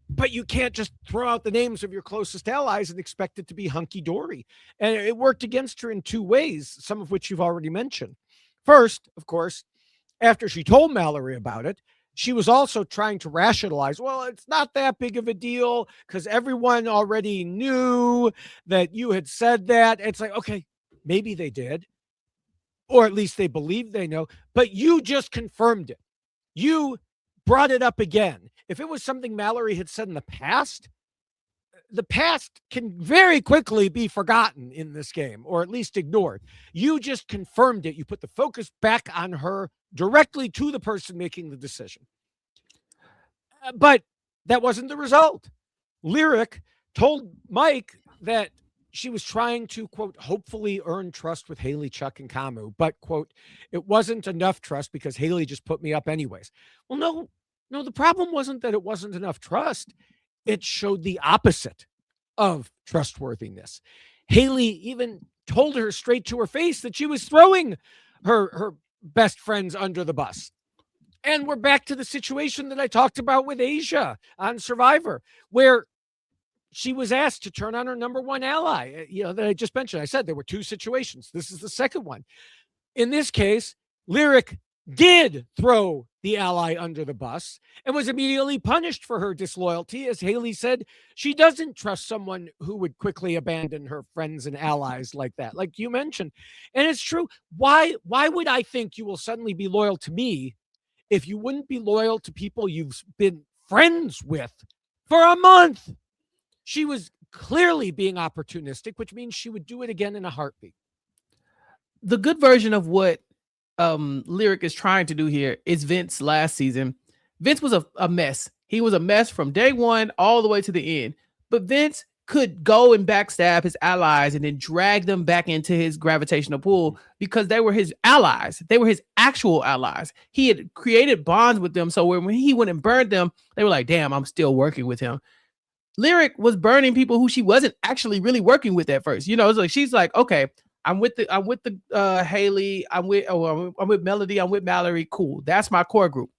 [SPEAKER 1] But you can't just throw out the names of your closest allies and expect it to be hunky-dory. And it worked against her in two ways, some of which you've already mentioned. First, of course, after she told Mallory about it, she was also trying to rationalize, well, it's not that big of a deal because everyone already knew that you had said that. It's like, okay, maybe they did, or at least they believe they know, but you just confirmed it. You brought it up again. If it was something Mallory had said in the past can very quickly be forgotten in this game, or at least ignored. You just confirmed it. You put the focus back on her directly to the person making the decision. But that wasn't the result. Lyric told Mike that she was trying to, quote, hopefully earn trust with Haley, Chuck, and Kamu, but, quote, it wasn't enough trust because Haley just put me up anyways. Well, no, the problem wasn't that it wasn't enough trust. It showed the opposite of trustworthiness. Haley even told her straight to her face that she was throwing her best friends under the bus. And we're back to the situation that I talked about with Asia on Survivor, where she was asked to turn on her number one ally, that I just mentioned. I said there were two situations. This is the second one. In this case, Lyric did throw the ally under the bus and was immediately punished for her disloyalty. As Haley said, she doesn't trust someone who would quickly abandon her friends and allies like that, like you mentioned. And it's true. Why would I think you will suddenly be loyal to me if you wouldn't be loyal to people you've been friends with for a month? She was clearly being opportunistic, which means she would do it again in a heartbeat.
[SPEAKER 2] The good version of what Lyric is trying to do here is Vince last season. Vince was a mess. He was a mess from day one all the way to the end. But Vince could go and backstab his allies and then drag them back into his gravitational pull because they were his allies. They were his actual allies. He had created bonds with them. So when he went and burned them, they were like, damn, I'm still working with him. Lyric was burning people who she wasn't actually really working with at first. It's like, she's like, okay, I'm with the Haley. I'm with Melody. I'm with Mallory. Cool. That's my core group.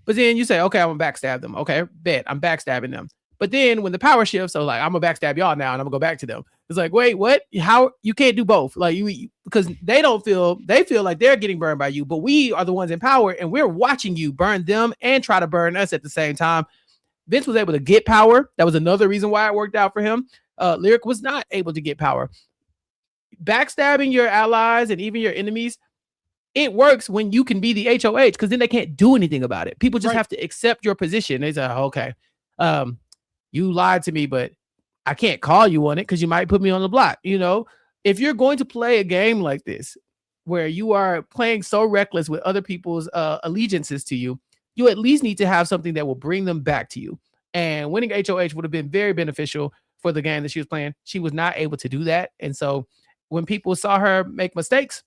[SPEAKER 2] But then you say, okay, I'm gonna backstab them. Okay, bet I'm backstabbing them. But then when the power shifts, so like, I'm gonna backstab y'all now, and I'm gonna go back to them. It's like, wait, what? How? You can't do both. Like because they feel like they're getting burned by you, but we are the ones in power, and we're watching you burn them and try to burn us at the same time. Vince was able to get power. That was another reason why it worked out for him. Lyric was not able to get power. Backstabbing your allies and even your enemies, it works when you can be the HOH, because then they can't do anything about it. People just have to accept your position. They say, okay, you lied to me, but I can't call you on it because you might put me on the block. If you're going to play a game like this, where you are playing so reckless with other people's allegiances to you, you at least need to have something that will bring them back to you. And winning HOH would have been very beneficial for the game that she was playing. She was not able to do that. And so when people saw her make mistakes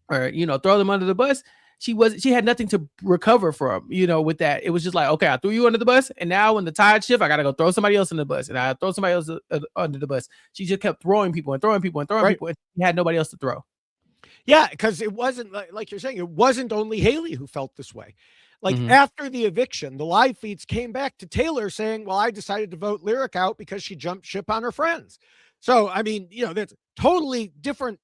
[SPEAKER 2] or, throw them under the bus, she had nothing to recover from, with that. It was just like, okay, I threw you under the bus, and now when the tide shift, I got to go throw somebody else in the bus, and I throw somebody else under the bus. She just kept throwing people and throwing people and throwing people, and she had nobody else to throw.
[SPEAKER 1] Yeah, because it wasn't like you're saying, it wasn't only Haley who felt this way. Like after the eviction, the live feeds came back to Taylor saying, well, I decided to vote Lyric out because she jumped ship on her friends. So, I mean, that's a totally different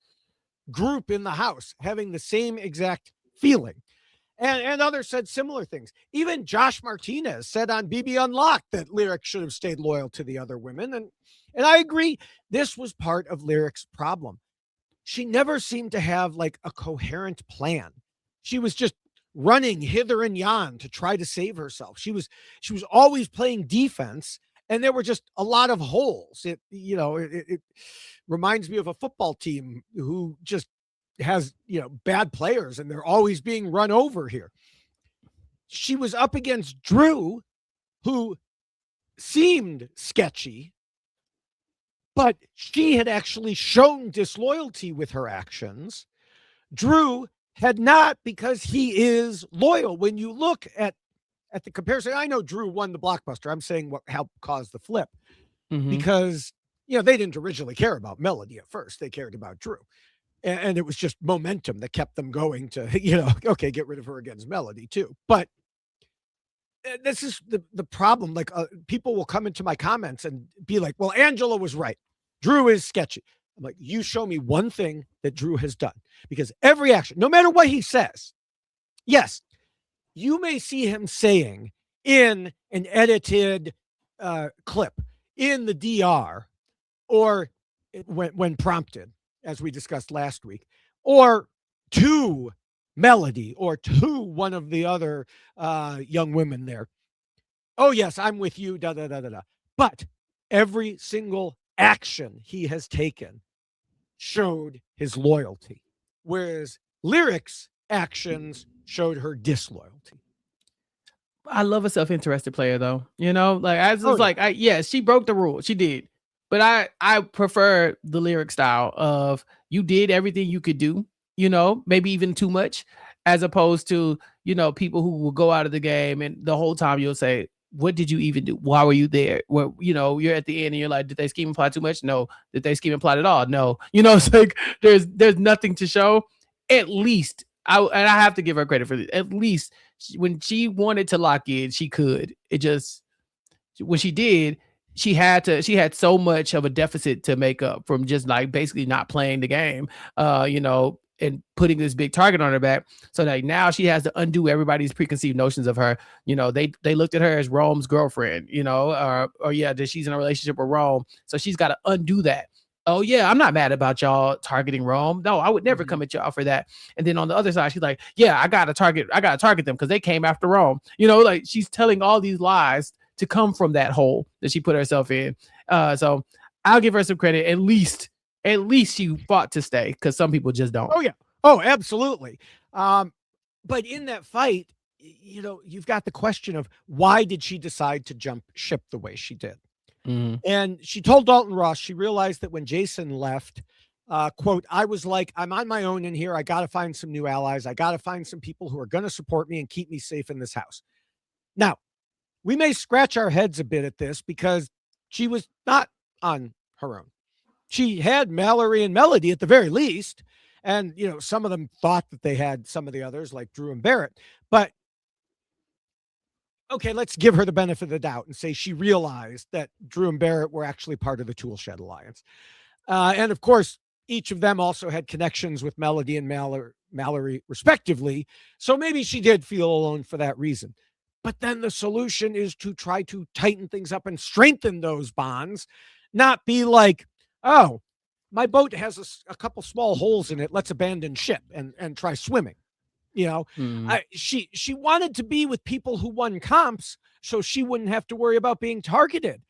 [SPEAKER 1] group in the house having the same exact feeling. And others said similar things. Even Josh Martinez said on BB Unlocked that Lyric should have stayed loyal to the other women. And I agree, this was part of Lyric's problem. She never seemed to have like a coherent plan. She was just running hither and yon to try to save herself. She was always playing defense, and there were just a lot of holes. It reminds me of a football team who just has, bad players, and they're always being run over here. She was up against Drew, who seemed sketchy, but she had actually shown disloyalty with her actions. Drew had not, because he is loyal. When you look at the comparison, I know Drew won the blockbuster. I'm saying what helped cause the flip, because, they didn't originally care about Melody at first. They cared about Drew. And it was just momentum that kept them going to, okay, get rid of her against Melody too. But this is the problem. Like people will come into my comments and be like, well, Angela was right. Drew is sketchy. I'm like, you show me one thing that Drew has done, because every action, no matter what he says, yes, you may see him saying in an edited clip in the DR, or when prompted, as we discussed last week, or to Melody, or to one of the other young women there. Oh, yes, I'm with you, da, da, da, da, da. But every single action he has taken showed his loyalty, whereas Lyric's actions showed her disloyalty.
[SPEAKER 2] I love a self-interested player, though. She broke the rule. She did. But I prefer the Lyric style of, you did everything you could do, maybe even too much, as opposed to, people who will go out of the game and the whole time you'll say, what did you even do? Why were you there? Well, you're at the end and you're like, did they scheme and plot too much? No. Did they scheme and plot at all? No. It's like there's nothing to show. At least I have to give her credit for this. At least when she wanted to lock in, she could. When she did, she had so much of a deficit to make up from just like basically not playing the game, and putting this big target on her back. So like now she has to undo everybody's preconceived notions of her. They looked at her as Rome's girlfriend, that she's in a relationship with Rome. So she's got to undo that. Oh yeah, I'm not mad about y'all targeting Rome. No, I would never come at y'all for that. And then on the other side, she's like, yeah, I gotta target them because they came after Rome. Like she's telling all these lies to come from that hole that she put herself in. So I'll give her some credit. At least she fought to stay, because some people just don't.
[SPEAKER 1] Oh yeah. Oh, absolutely. But in that fight, you've got the question of, why did she decide to jump ship the way she did? And she told Dalton Ross she realized that when Jason left, quote, I was like, I'm on my own in here. I got to find some new allies. I got to find some people who are going to support me and keep me safe in this house. Now, we may scratch our heads a bit at this, because she was not on her own. She had Mallory and Melody at the very least. And, some of them thought that they had some of the others, like Drew and Barrett. But, okay, let's give her the benefit of the doubt and say she realized that Drew and Barrett were actually part of the Toolshed Alliance. And, of course, each of them also had connections with Melody and Mallory, respectively. So maybe she did feel alone for that reason. But then the solution is to try to tighten things up and strengthen those bonds, not be like, oh, my boat has a couple small holes in it. Let's abandon ship and try swimming. She wanted to be with people who won comps so she wouldn't have to worry about being targeted.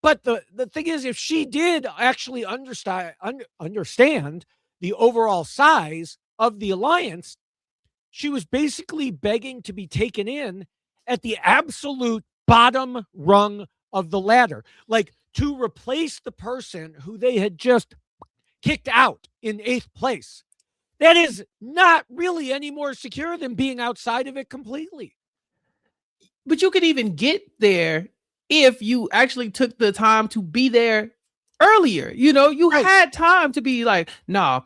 [SPEAKER 1] But the thing is, if she did actually understand the overall size of the alliance, she was basically begging to be taken in at the absolute bottom rung of the ladder, like to replace the person who they had just kicked out in 8th place. That is not really any more secure than being outside of it completely.
[SPEAKER 2] But you could even get there if you actually took the time to be there earlier. You know, you had time to be like, nah,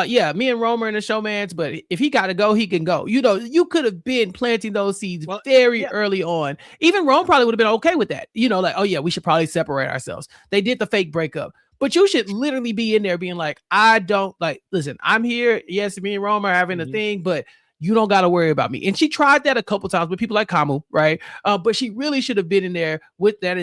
[SPEAKER 2] yeah, me and Romer in the Showmance, but if he got to go, he can go. You know, you could have been planting those seeds very early on. Even Rome probably would have been okay with that. You know, like, oh yeah, we should probably separate ourselves. They did the fake breakup. But you should literally be in there being like, I don't like, listen, I'm here. Yes, me and Rome are having a thing, but you don't got to worry about me. And she tried that a couple times with people like Kamu, right? But she really should have been in there with that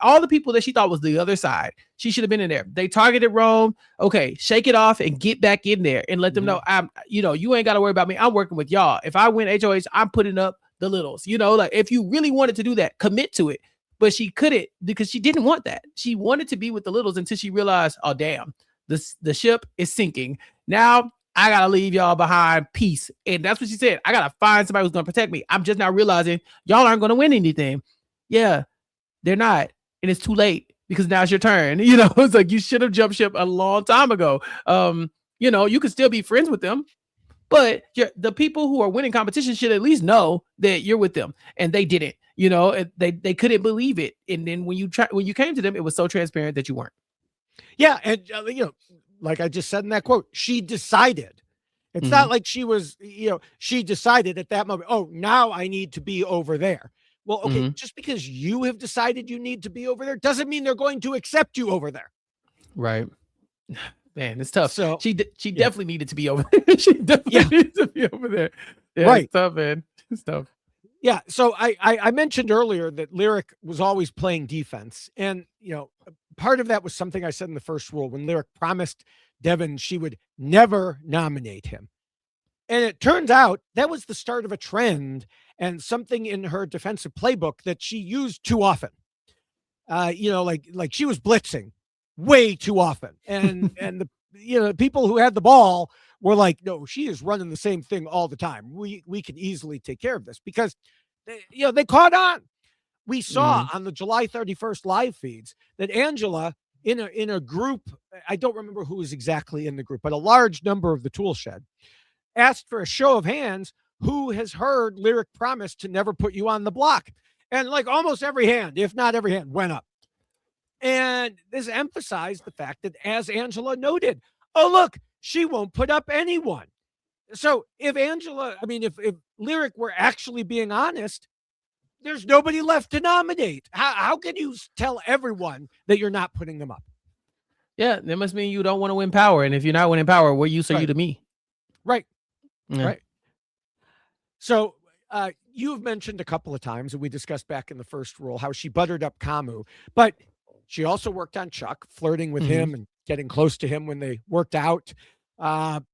[SPEAKER 2] all the people that she thought was the other side. She should have been in there. They targeted Rome. Okay, shake it off and get back in there and let them know, you ain't got to worry about me. I'm working with y'all. If I win HOH, I'm putting up the littles. You know, like if you really wanted to do that, commit to it. But she couldn't because she didn't want that. She wanted to be with the littles until she realized, oh, damn, the ship is sinking. Now I got to leave y'all behind. Peace. And that's what she said. I got to find somebody who's going to protect me. I'm just now realizing y'all aren't going to win anything. Yeah, they're not. And it's too late because now it's your turn. You know, it's like you should have jumped ship a long time ago. You know, you could still be friends with them. But the people who are winning competition should at least know that you're with them. And they didn't. You know, they couldn't believe it. And then when you came to them, it was so transparent that you weren't.
[SPEAKER 1] Yeah. And, you know, like I just said in that quote, she decided. It's not like she was, you know, she decided at that moment, oh, now I need to be over there. Well, okay, just because you have decided you need to be over there doesn't mean they're going to accept you over there.
[SPEAKER 2] Right. Man, it's tough.
[SPEAKER 1] So
[SPEAKER 2] she definitely needed to be over there. She definitely needed to be over there. Yeah, right. It's tough, man. It's tough.
[SPEAKER 1] Yeah. So I mentioned earlier that Lyric was always playing defense. And, you know, part of that was something I said in the first rule when Lyric promised Devin she would never nominate him. And it turns out that was the start of a trend and something in her defensive playbook that she used too often. You know, like she was blitzing way too often. And the, you know, people who had the ball were like, no, she is running the same thing all the time. We can easily take care of this because, they caught on. We saw on the July 31st live feeds that Angela in a group, I don't remember who was exactly in the group, but a large number of the tool shed asked for a show of hands who has heard Lyric promise to never put you on the block. And like almost every hand, if not every hand, went up. And this emphasized the fact that, as Angela noted, oh, look, she won't put up anyone. So if Lyric were actually being honest, there's nobody left to nominate. How can you tell everyone that you're not putting them up?
[SPEAKER 2] Yeah, that must mean you don't want to win power. And if you're not winning power, what use are you to me?
[SPEAKER 1] Right. Yeah. Right. So you've mentioned a couple of times, and we discussed back in the first rule, how she buttered up Kamu, but she also worked on Chuck, flirting with him and getting close to him when they worked out.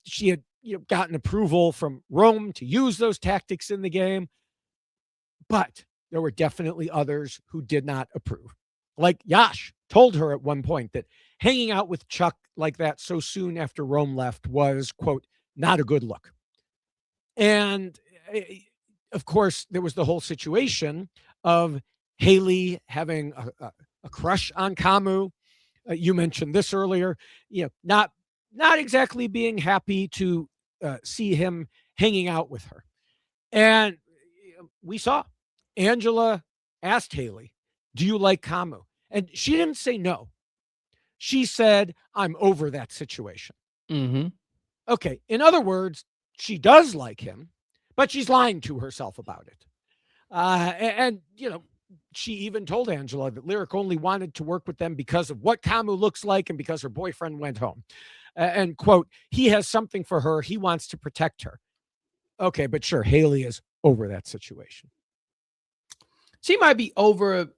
[SPEAKER 1] She had gotten approval from Rome to use those tactics in the game, but there were definitely others who did not approve. Like Yash told her at one point that hanging out with Chuck like that so soon after Rome left was, quote, not a good look. And of course, there was the whole situation of Haley having a crush on Kamu. You mentioned this earlier, not exactly being happy to see him hanging out with her. And we saw Angela asked Haley, do you like Kamu? And she didn't say no. She said, I'm over that situation. Okay. In other words, she does like him, but she's lying to herself about it. And she even told Angela that Lyric only wanted to work with them because of what Kamu looks like and because her boyfriend went home. And quote, he has something for her. He wants to protect her. Okay, but sure, Haley is over that situation.
[SPEAKER 2] She might be over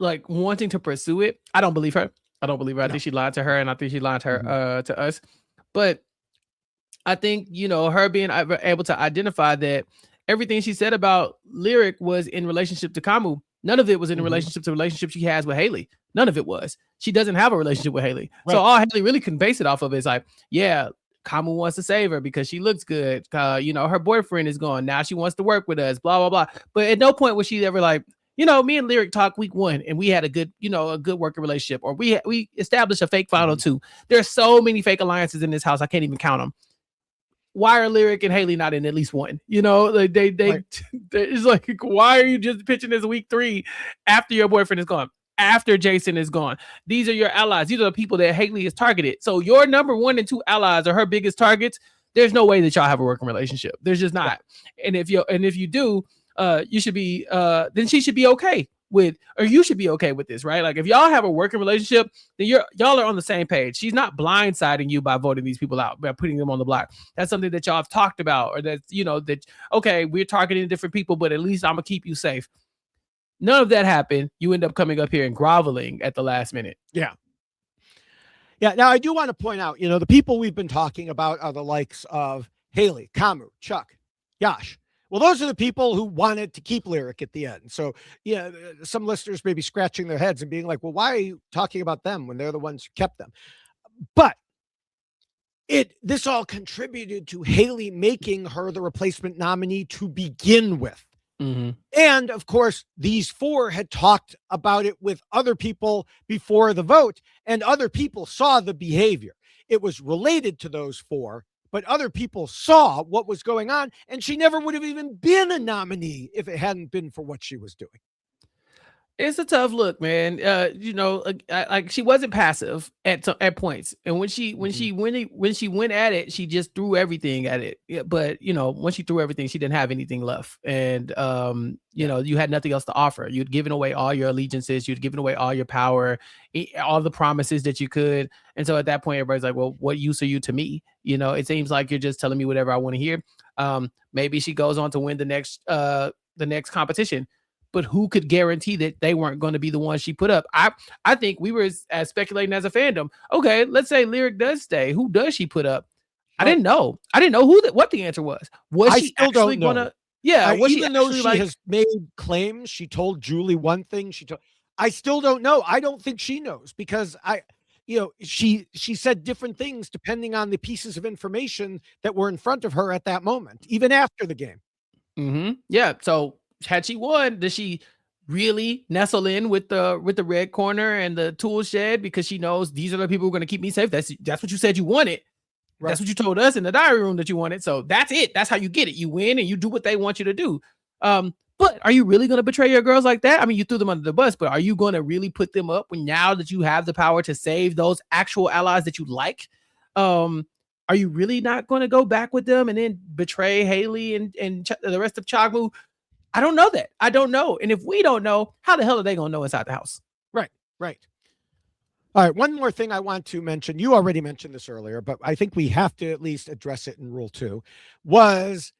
[SPEAKER 2] like wanting to pursue it. I don't believe her. I think she lied to her, and I think she lied to her to us. But I think, her being able to identify that everything she said about Lyric was in relationship to Kamu. None of it was in relationship to the relationship she has with Haley. None of it was. She doesn't have a relationship with Haley. Right. So all Haley really can base it off of is like, yeah, Kamu wants to save her because she looks good. Her boyfriend is gone. Now she wants to work with us, blah, blah, blah. But at no point was she ever like, me and Lyric talked week 1 and we had a good working relationship, or we established a fake final 2. There's so many fake alliances in this house, I can't even count them. Why are Lyric and Haley not in at least one? Like it's like, why are you just pitching this week 3 after your boyfriend is gone, after Jason is gone? These are your allies. These are the people that Haley is targeted. So your number 1 and 2 allies are her biggest targets. There's no way that y'all have a working relationship. There's just not. And if you do, you should be then she should be okay with, or you should be okay with this, right? Like if y'all have a working relationship, then y'all are on the same page. She's not blindsiding you by voting these people out, by putting them on the block. That's something that y'all have talked about, or that that okay, we're targeting different people, but at least I'm gonna keep you safe. None of that happened. You end up coming up here and groveling at the last minute.
[SPEAKER 1] Yeah. Now I do want to point out, the people we've been talking about are the likes of Haley, Kamu, Chuck, Yash. Well, those are the people who wanted to keep Lyric at the end. So, some listeners may be scratching their heads and being like, well, why are you talking about them when they're the ones who kept them? But this all contributed to Haley making her the replacement nominee to begin with.
[SPEAKER 2] Mm-hmm.
[SPEAKER 1] And of course, these 4 had talked about it with other people before the vote, and other people saw the behavior. It was related to those 4. But other people saw what was going on, and she never would have even been a nominee if it hadn't been for what she was doing.
[SPEAKER 2] It's a tough look, man. Like she wasn't passive at points, and when she went at it, she just threw everything at it. Yeah, but when she threw everything, she didn't have anything left, and you had nothing else to offer. You'd given away all your allegiances, you'd given away all your power, all the promises that you could, and so at that point, everybody's like, "Well, what use are you to me?" It seems like you're just telling me whatever I want to hear. Maybe she goes on to win the next competition. But who could guarantee that they weren't going to be the ones she put up? I think we were speculating as a fandom. Okay, let's say Lyric does stay. Who does she put up? I didn't know. I didn't know what the answer was. Was she actually going to? Yeah.
[SPEAKER 1] Even though she has made claims, she told Julie one thing. I still don't know. I don't think she knows, because she said different things depending on the pieces of information that were in front of her at that moment, even after the game.
[SPEAKER 2] Mm-hmm. Yeah. So had she won, does she really nestle in with the red corner and the tool shed because she knows these are the people who are going to keep me safe? That's what you said you wanted. Right. That's what you told us in the diary room that you wanted. So that's it. That's how you get it. You win and you do what they want you to do. But are you really going to betray your girls like that? I mean, you threw them under the bus, but are you going to really put them up now that you have the power to save those actual allies that you like? Are you really not going to go back with them and then betray Haley and the rest of Chagmu? I don't know that. I don't know. And if we don't know, how the hell are they going to know inside the house?
[SPEAKER 1] Right. All right. One more thing I want to mention. You already mentioned this earlier, but I think we have to at least address it in Rule 2. Was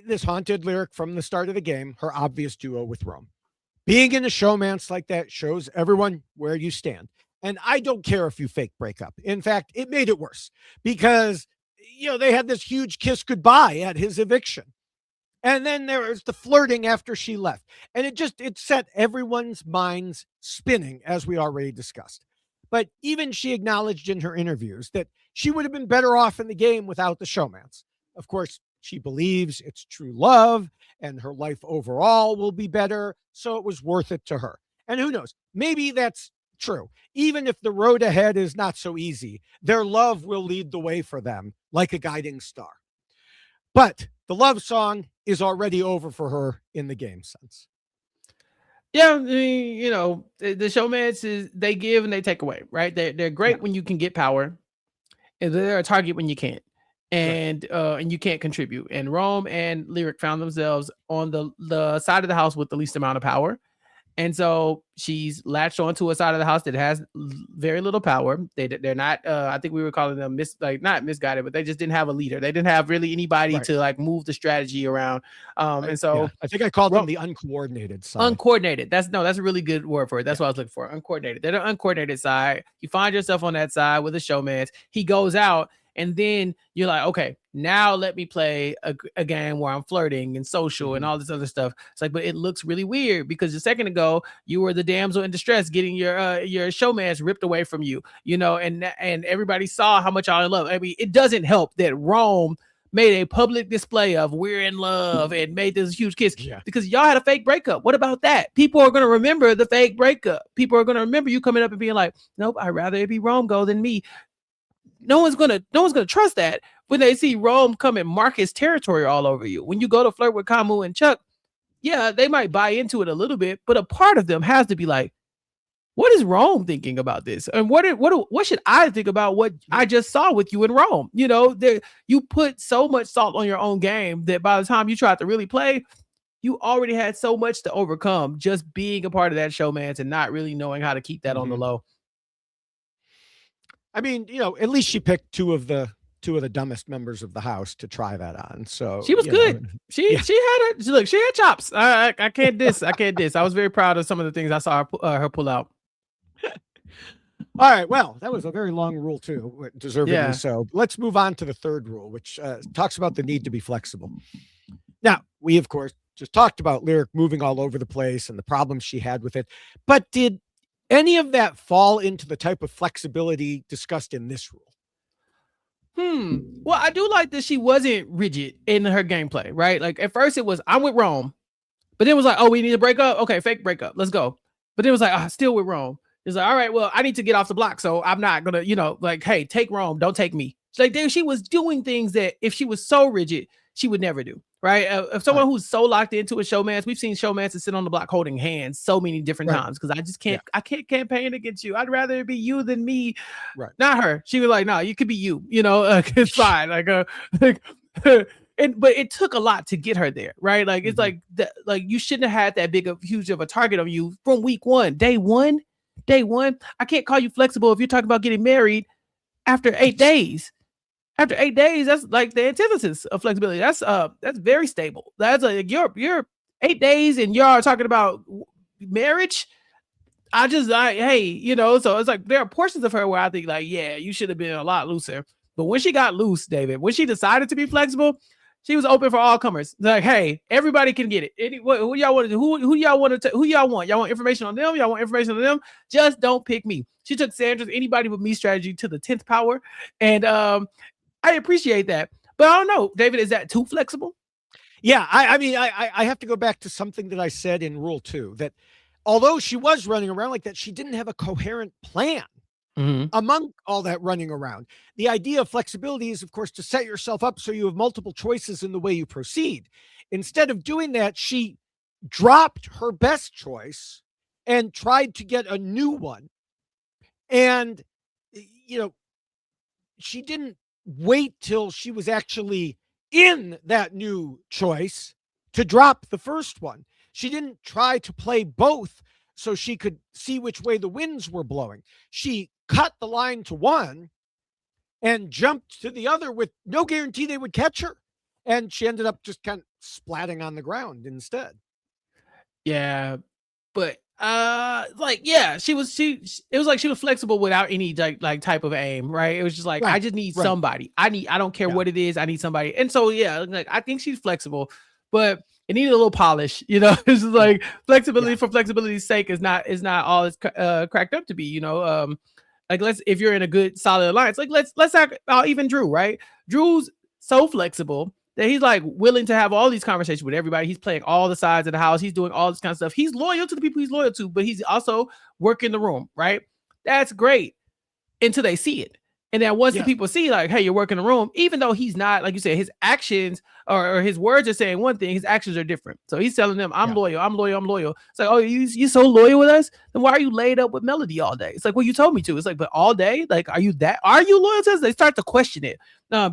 [SPEAKER 1] this haunted Lyric from the start of the game, her obvious duo with Rome. Being in a showmance like that shows everyone where you stand. And I don't care if you fake break up. In fact, it made it worse because, they had this huge kiss goodbye at his eviction. And then there was the flirting after she left. And it set everyone's minds spinning, as we already discussed. But even she acknowledged in her interviews that she would have been better off in the game without the showmance. Of course, she believes it's true love and her life overall will be better. So it was worth it to her. And who knows, maybe that's true. Even if the road ahead is not so easy, their love will lead the way for them like a guiding star. But the love song is already over for her in the game sense.
[SPEAKER 2] Yeah, I mean, the showmance they give and they take away, right? They're great when you can get power, and they're a target when you can't, and you can't contribute. And Rome and Lyric found themselves on the side of the house with the least amount of power. And so she's latched onto a side of the house that has very little power. They're not. I think we were calling them not misguided, but they just didn't have a leader. They didn't have really anybody to move the strategy around. And so
[SPEAKER 1] I think I called them the uncoordinated side.
[SPEAKER 2] Uncoordinated. That's a really good word for it. That's what I was looking for. Uncoordinated. They're the uncoordinated side. You find yourself on that side with a showman. He goes out. And then you're like, okay, now let me play a game where I'm flirting and social and all this other stuff. It's like, but it looks really weird because a second ago you were the damsel in distress getting your showmance ripped away from you, and everybody saw how much y'all in love. I mean, it doesn't help that Rome made a public display of we're in love and made this huge kiss
[SPEAKER 1] Yeah.
[SPEAKER 2] because y'all had a fake breakup. What about that? People are going to remember the fake breakup. People are going to remember you coming up and being like, nope, I'd rather it be Rome go than me. No one's gonna trust that when they see Rome come and mark his territory all over you. When you go to flirt with Camus and Chuck, yeah, they might buy into it a little bit, but a part of them has to be like, what is Rome thinking about this? And what should I think about what I just saw with you in Rome? You know, you put so much salt on your own game that by the time you tried to really play, you already had so much to overcome just being a part of that Showmance and not really knowing how to keep that on the low.
[SPEAKER 1] I mean, you know, at least she picked two of the dumbest members of the house to try that on. So
[SPEAKER 2] she was good. She had chops. I can't diss. I was very proud of some of the things I saw her pull out.
[SPEAKER 1] All right. Well, that was a very long rule too, deservedly so. Let's move on to the third rule, which talks about the need to be flexible. Now, we of course just talked about Lyric moving all over the place and the problems she had with it, but did any of that fall into the type of flexibility discussed in this rule?
[SPEAKER 2] Well, I do like that she wasn't rigid in her gameplay, right? Like at first it was, I'm with Rome, but then it was like, oh, we need to break up. Okay, fake breakup. Let's go. But then it was like, still with Rome. It's like, all right, well, I need to get off the block. So I'm not gonna, like, hey, take Rome, don't take me. Like she was doing things that if she was so rigid, she would never do. Right. If someone who's so locked into a Showmance, we've seen Showmances sit on the block holding hands so many different times because I just can't, I can't campaign against you. I'd rather it be you than me.
[SPEAKER 1] Right.
[SPEAKER 2] Not her. She was like, no, you could be you, it's fine. But it took a lot to get her there. Right. Like, it's like you shouldn't have had that huge of a target on you from week one, day one. I can't call you flexible if you're talking about getting married after 8 days. After 8 days, that's like the antithesis of flexibility. That's very stable. That's like you're 8 days and y'all are talking about marriage. So it's like there are portions of her where I think like, yeah, you should have been a lot looser. But when she got loose, David, when she decided to be flexible, she was open for all comers. Like, hey, everybody can get it. Who y'all want to do? Who y'all want to? Who y'all want? Y'all want information on them? Y'all want information on them? Just don't pick me. She took Sandra's anybody but me strategy to the 10th power, and I appreciate that, but I don't know, David, is that too flexible?
[SPEAKER 1] Yeah, I mean, I have to go back to something that I said in Rule 2, that although she was running around like that, she didn't have a coherent plan among all that running around. The idea of flexibility is, of course, to set yourself up so you have multiple choices in the way you proceed. Instead of doing that, she dropped her best choice and tried to get a new one. And, she didn't wait till she was actually in that new choice to drop the first one. She didn't try to play both so she could see which way the winds were blowing. She cut the line to one and jumped to the other with no guarantee they would catch her. And she ended up just kind of splatting on the ground instead.
[SPEAKER 2] Yeah, but it was like she was flexible without any like type of aim, right? It was just like, I just need somebody. I don't care what it is. I need somebody. And so, like, I think she's flexible, but it needed a little polish, It's just like flexibility for flexibility's sake is not all it's cracked up to be, like if you're in a good solid alliance, like let's talk about even Drew, right? Drew's so flexible that he's like willing to have all these conversations with everybody. He's playing all the sides of the house. He's doing all this kind of stuff. He's loyal to the people he's loyal to, but he's also working the room, right? That's great until they see it. And then once the people see like, hey, you're working the room, even though he's not, like you said, his actions or his words are saying one thing, his actions are different. So he's telling them, I'm loyal. It's like, oh, you so loyal with us? Then why are you laid up with Melody all day? It's like, well, you told me to. It's like, but all day? Like, are you loyal to us? They start to question it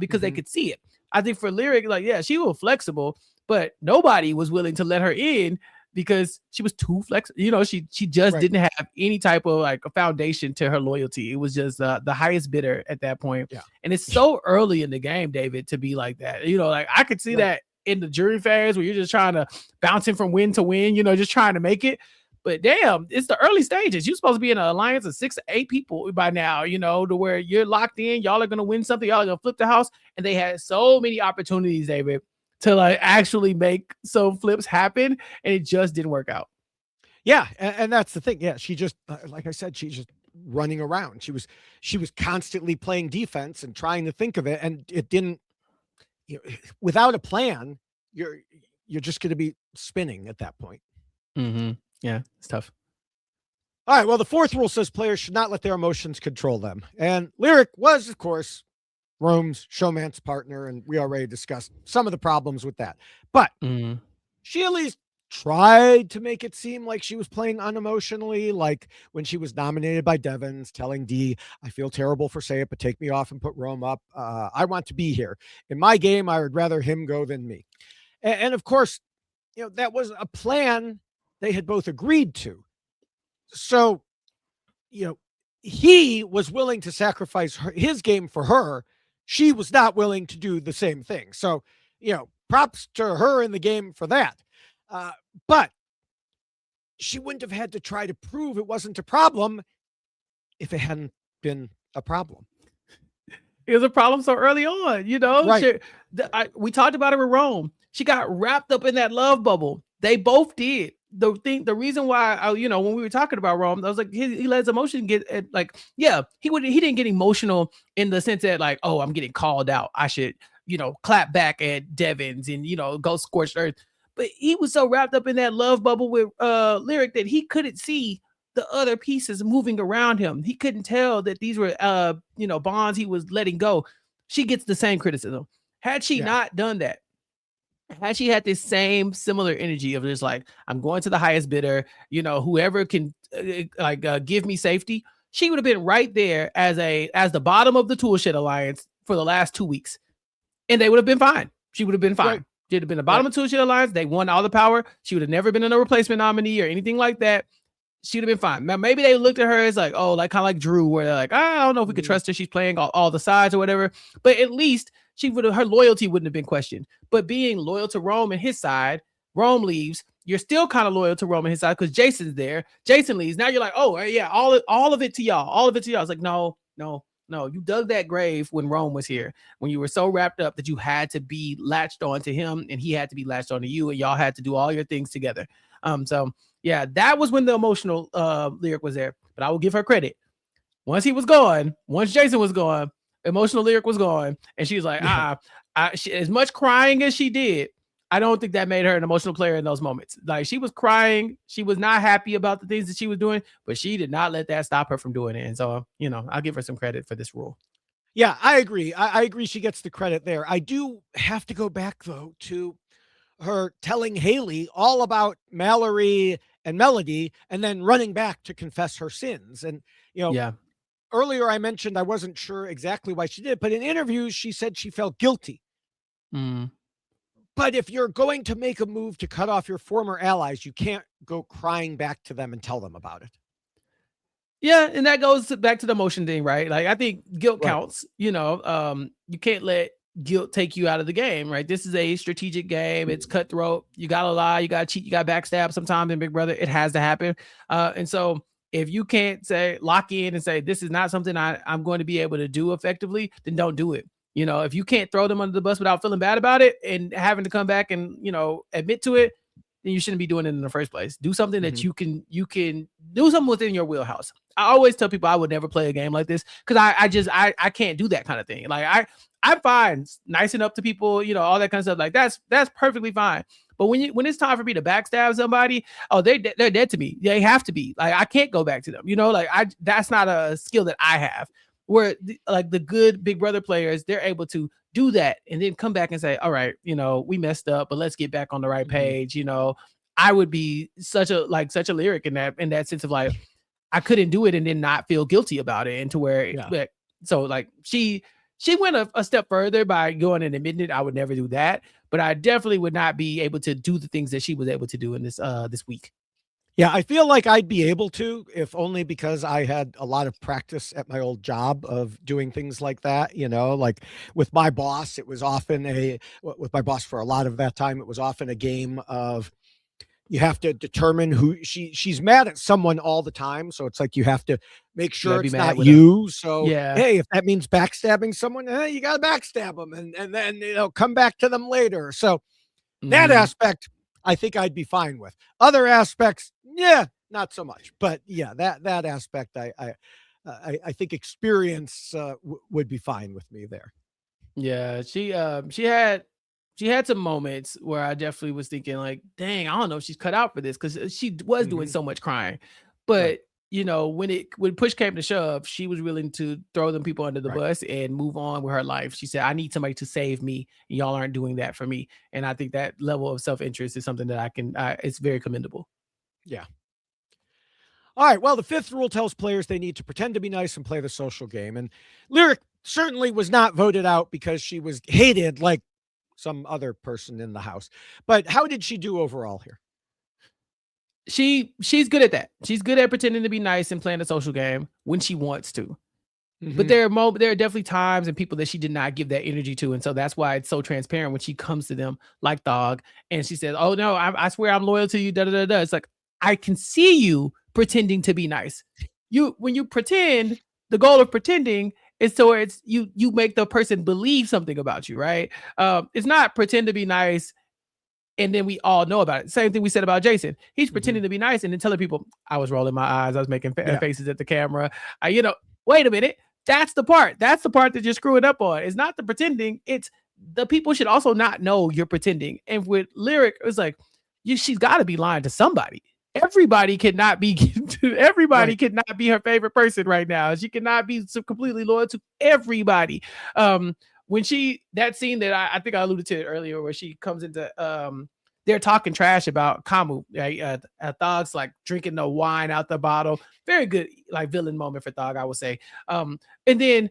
[SPEAKER 2] because they could see it. I think for Lyric, like, yeah, she was flexible, but nobody was willing to let her in because she was too flexible. She just didn't have any type of like a foundation to her loyalty. It was just the highest bidder at that point. Yeah. And it's so early in the game, David, to be like that. Like I could see that in the jury phase where you're just trying to bounce in from win to win, just trying to make it. But damn, it's the early stages. You're supposed to be in an alliance of 6 to 8 people by now, to where you're locked in. Y'all are going to win something. Y'all are going to flip the house. And they had so many opportunities, David, to like actually make some flips happen. And it just didn't work out.
[SPEAKER 1] Yeah. And that's the thing. Yeah. She just, like I said, she's just running around. She was constantly playing defense and trying to think of it. And it didn't without a plan, you're just going to be spinning at that point.
[SPEAKER 2] Mm-hmm. Yeah, it's tough.
[SPEAKER 1] All right. Well, the fourth rule says players should not let their emotions control them. And Lyric was, of course, Rome's Showmance partner, and we already discussed some of the problems with that. But she at least tried to make it seem like she was playing unemotionally, like when she was nominated by Devons, telling D, I feel terrible for say it, but take me off and put Rome up. I want to be here. In my game, I would rather him go than me. And of course, that was a plan they had both agreed to. So, he was willing to sacrifice his game for her. She was not willing to do the same thing. So, props to her in the game for that. But she wouldn't have had to try to prove it wasn't a problem if it hadn't been a problem.
[SPEAKER 2] It was a problem so early on,
[SPEAKER 1] Right.
[SPEAKER 2] We talked about it with Rome. She got wrapped up in that love bubble. They both did. The reason why when we were talking about Rome, I was like, he let his emotion get he didn't get emotional in the sense that like, oh, I'm getting called out, I should clap back at Devons and go scorched earth. But he was so wrapped up in that love bubble with Lyric that he couldn't see the other pieces moving around him. He couldn't tell that these were bonds he was letting go. She gets the same criticism. Had she not done that, had she had this same similar energy of just like, I'm going to the highest bidder, whoever can give me safety, she would have been right there as the bottom of the Toolshed Alliance for the last 2 weeks. And they would have been fine. She would have been fine. Right. She'd have been the bottom of Toolshed Alliance. They won all the power. She would have never been a replacement nominee or anything like that. She'd have been fine. Now, maybe they looked at her as like, oh, like kind of like Drew, where they're like, I don't know if we could trust her. She's playing all the sides or whatever. But at least her loyalty wouldn't have been questioned. But being loyal to Rome and his side, Rome leaves. You're still kind of loyal to Rome and his side because Jason's there. Jason leaves. Now you're like, oh yeah, all of it to y'all. All of it to y'all. It's like, no. You dug that grave when Rome was here, when you were so wrapped up that you had to be latched on to him and he had to be latched on to you, and y'all had to do all your things together. So yeah, that was when the emotional Lyric was there. But I will give her credit. Once he was gone, once Jason was gone, emotional Lyric was gone, and she was like, as much crying as she did, I don't think that made her an emotional player in those moments. Like, she was crying. She was not happy about the things that she was doing, but she did not let that stop her from doing it. And so, I'll give her some credit for this rule.
[SPEAKER 1] Yeah, I agree. I agree she gets the credit there. I do have to go back, though, to her telling Haley all about Mallory and Melody and then running back to confess her sins. And, earlier I mentioned I wasn't sure exactly why she did, but in interviews, she said she felt guilty. But if you're going to make a move to cut off your former allies, you can't go crying back to them and tell them about it.
[SPEAKER 2] Yeah, and that goes back to the emotion thing, right? Like, I think guilt counts. You can't let guilt take you out of the game, right? This is a strategic game. It's cutthroat. You gotta lie, you gotta cheat, you gotta backstab sometimes in Big Brother. It has to happen. And so if you can't lock in and say, this is not something I'm going to be able to do effectively, then don't do it. If you can't throw them under the bus without feeling bad about it and having to come back and, admit to it, then you shouldn't be doing it in the first place. Do something that you can do something within your wheelhouse. I always tell people I would never play a game like this because I can't do that kind of thing. Like, I'm fine nicing up to people, all that kind of stuff. Like, that's perfectly fine. But when it's time for me to backstab somebody, they're dead to me. They have to be. Like, I can't go back to them. That's not a skill that I have. Where the good Big Brother players, they're able to do that and then come back and say, all right, we messed up, but let's get back on the right page. I would be such a Lyric in that sense of like, I couldn't do it and then not feel guilty about it. And to where, so like she went a step further by going and admitting it. I would never do that, but I definitely would not be able to do the things that she was able to do in this week.
[SPEAKER 1] Yeah, I feel like I'd be able to, if only because I had a lot of practice at my old job of doing things like that. Like with my boss, it was often with my boss for a lot of that time, it was often a game of, you have to determine who she's mad at someone all the time. So it's like, you have to make sure it's not you. So, hey, if that means backstabbing someone, you got to backstab them and then, come back to them later. So that aspect, I think I'd be fine with. Other aspects, not so much. But yeah, that aspect, I think experience would be fine with me there.
[SPEAKER 2] Yeah, she had some moments where I definitely was thinking like, dang, I don't know if she's cut out for this because she was doing so much crying.
[SPEAKER 1] Right.
[SPEAKER 2] But when push came to shove, she was willing to throw them people under the
[SPEAKER 1] Right.
[SPEAKER 2] bus and move on with her life. She said, I need somebody to save me, and y'all aren't doing that for me. And I think that level of self-interest is something that it's very commendable.
[SPEAKER 1] Yeah. All right. Well, the fifth rule tells players they need to pretend to be nice and play the social game. And Lyric certainly was not voted out because she was hated like some other person in the house. But how did she do overall here?
[SPEAKER 2] She's good at that. She's good at pretending to be nice and playing the social game when she wants to. But there are definitely times and people that she did not give that energy to, and so that's why it's so transparent when she comes to them like Thog, and she says, "Oh no, I swear I'm loyal to you." Da da da da. It's like I can see you pretending to be nice. When you pretend, the goal of pretending is so it's you make the person believe something about you, right? It's not pretend to be nice and then we all know about it. Same thing we said about Jason. He's pretending to be nice and then telling people, I was rolling my eyes, I was making faces at the camera. Wait a minute. That's the part. That's the part that you're screwing up on. It's not the pretending. It's the people should also not know you're pretending. And with Lyric, it's like, she's got to be lying to somebody. Everybody cannot be cannot be her favorite person right now. She cannot be so completely loyal to everybody. When that scene that I think I alluded to it earlier, where she comes into they're talking trash about Kamu, right? Thog's like drinking the wine out the bottle. Very good, like villain moment for Thog, I would say. And then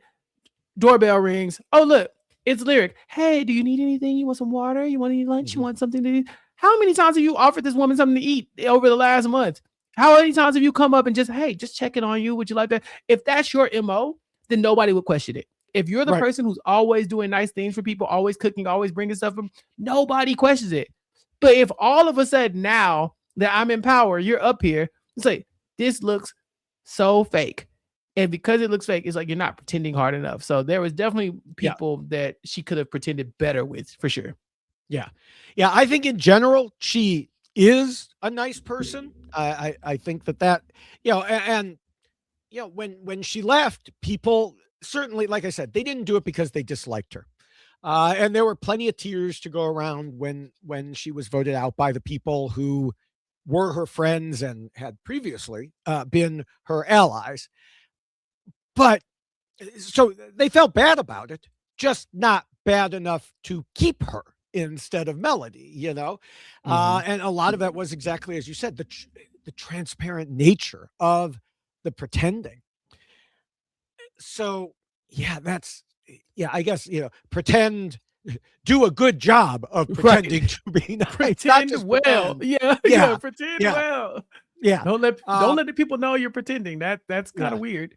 [SPEAKER 2] doorbell rings. Oh, look, it's Lyric. Hey, do you need anything? You want some water? You want any lunch? You want something to eat? How many times have you offered this woman something to eat over the last month? How many times have you come up and just, hey, just checking on you? Would you like that? If that's your MO, then nobody would question it. If you're the person who's always doing nice things for people, always cooking, always bringing stuff, nobody questions it. But if all of a sudden now that I'm in power, you're up here, it's like, this looks so fake. And because it looks fake, it's like you're not pretending hard enough. So there was definitely people that she could have pretended better with, for sure.
[SPEAKER 1] Yeah. Yeah. I think in general, she is a nice person. I think that, when she left, people certainly, like I said, they didn't do it because they disliked her. And there were plenty of tears to go around when she was voted out by the people who were her friends and had previously been her allies. But so they felt bad about it, just not bad enough to keep her instead of Melody, and a lot of that was exactly as you said, the transparent nature of the pretending. So I guess, pretend, do a good job of pretending to be nice.
[SPEAKER 2] Pretend well. Yeah. Pretend well.
[SPEAKER 1] Yeah.
[SPEAKER 2] Don't let the people know you're pretending. That's kind of weird.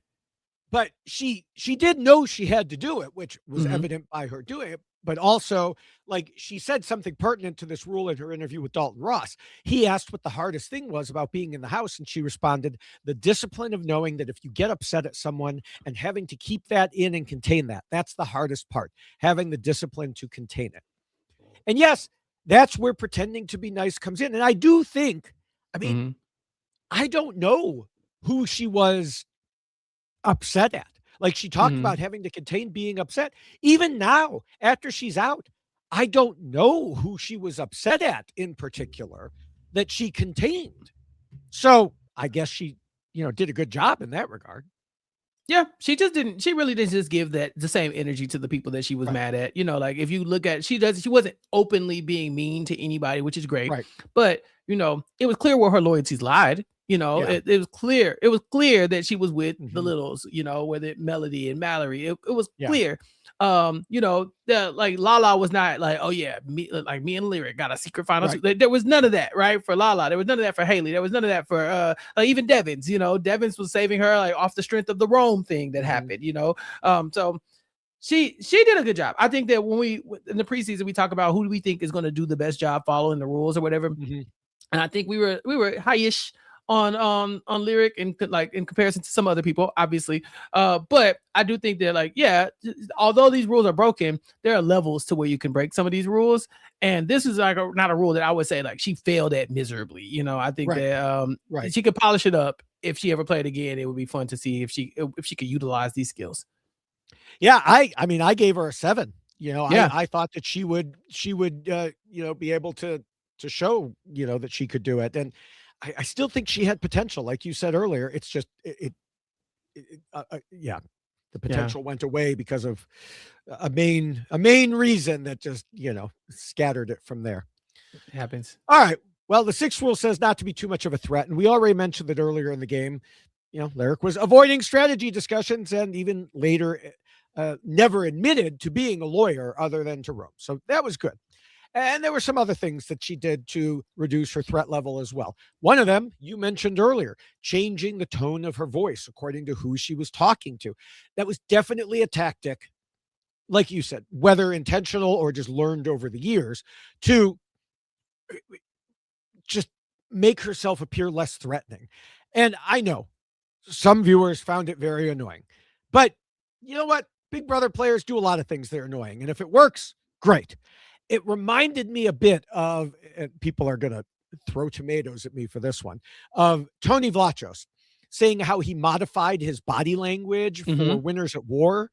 [SPEAKER 1] But she did know she had to do it, which was evident by her doing it. But also, like, she said something pertinent to this rule in her interview with Dalton Ross. He asked what the hardest thing was about being in the house, and she responded, the discipline of knowing that if you get upset at someone and having to keep that in and contain that, that's the hardest part, having the discipline to contain it. And yes, that's where pretending to be nice comes in. And I do think, I don't know who she was upset at. Like, she talked about having to contain being upset. Even now, after she's out, I don't know who she was upset at in particular that she contained. So I guess she, did a good job in that regard.
[SPEAKER 2] Yeah, she really didn't just give the same energy to the people that she was mad at. Like, if you look at, she wasn't openly being mean to anybody, which is great.
[SPEAKER 1] Right.
[SPEAKER 2] But, it was clear where her loyalties lied. It was clear. It was clear that she was with the littles, whether Melody and Mallory. It was clear. Like Lala was not like, oh yeah, me and Lyric got a secret final. There was none of that, right? For Lala, there was none of that for Haley. There was none of that for even Devins. Devins was saving her like off the strength of the Rome thing that happened. So she did a good job. I think that when we in the preseason we talk about who do we think is going to do the best job following the rules or whatever, and I think we were high-ish on Lyric in comparison to some other people, obviously. But I do think that although these rules are broken, there are levels to where you can break some of these rules. And this is not a rule that I would say she failed at miserably. I think that she could polish it up if she ever played again. It would be fun to see if she could utilize these skills.
[SPEAKER 1] Yeah, I mean, I gave her a 7
[SPEAKER 2] Yeah.
[SPEAKER 1] I thought that she would, be able to show, that she could do it. And I still think she had potential. Like you said earlier, it's just, yeah, the potential went away because of a main reason that just, scattered it from there.
[SPEAKER 2] It happens.
[SPEAKER 1] All right. Well, the sixth rule says not to be too much of a threat. And we already mentioned it earlier in the game. Lyric was avoiding strategy discussions and even later never admitted to being a lawyer other than to Rome. So that was good. And there were some other things that she did to reduce her threat level as well. One of them you mentioned earlier, changing the tone of her voice according to who she was talking to. That was definitely a tactic, like you said, whether intentional or just learned over the years, to just make herself appear less threatening. And I know some viewers found it very annoying, but you know what? Big Brother players do a lot of things that are annoying. And if it works, great. It reminded me a bit of, people are going to throw tomatoes at me for this one, of Tony Vlachos saying how he modified his body language for Winners at War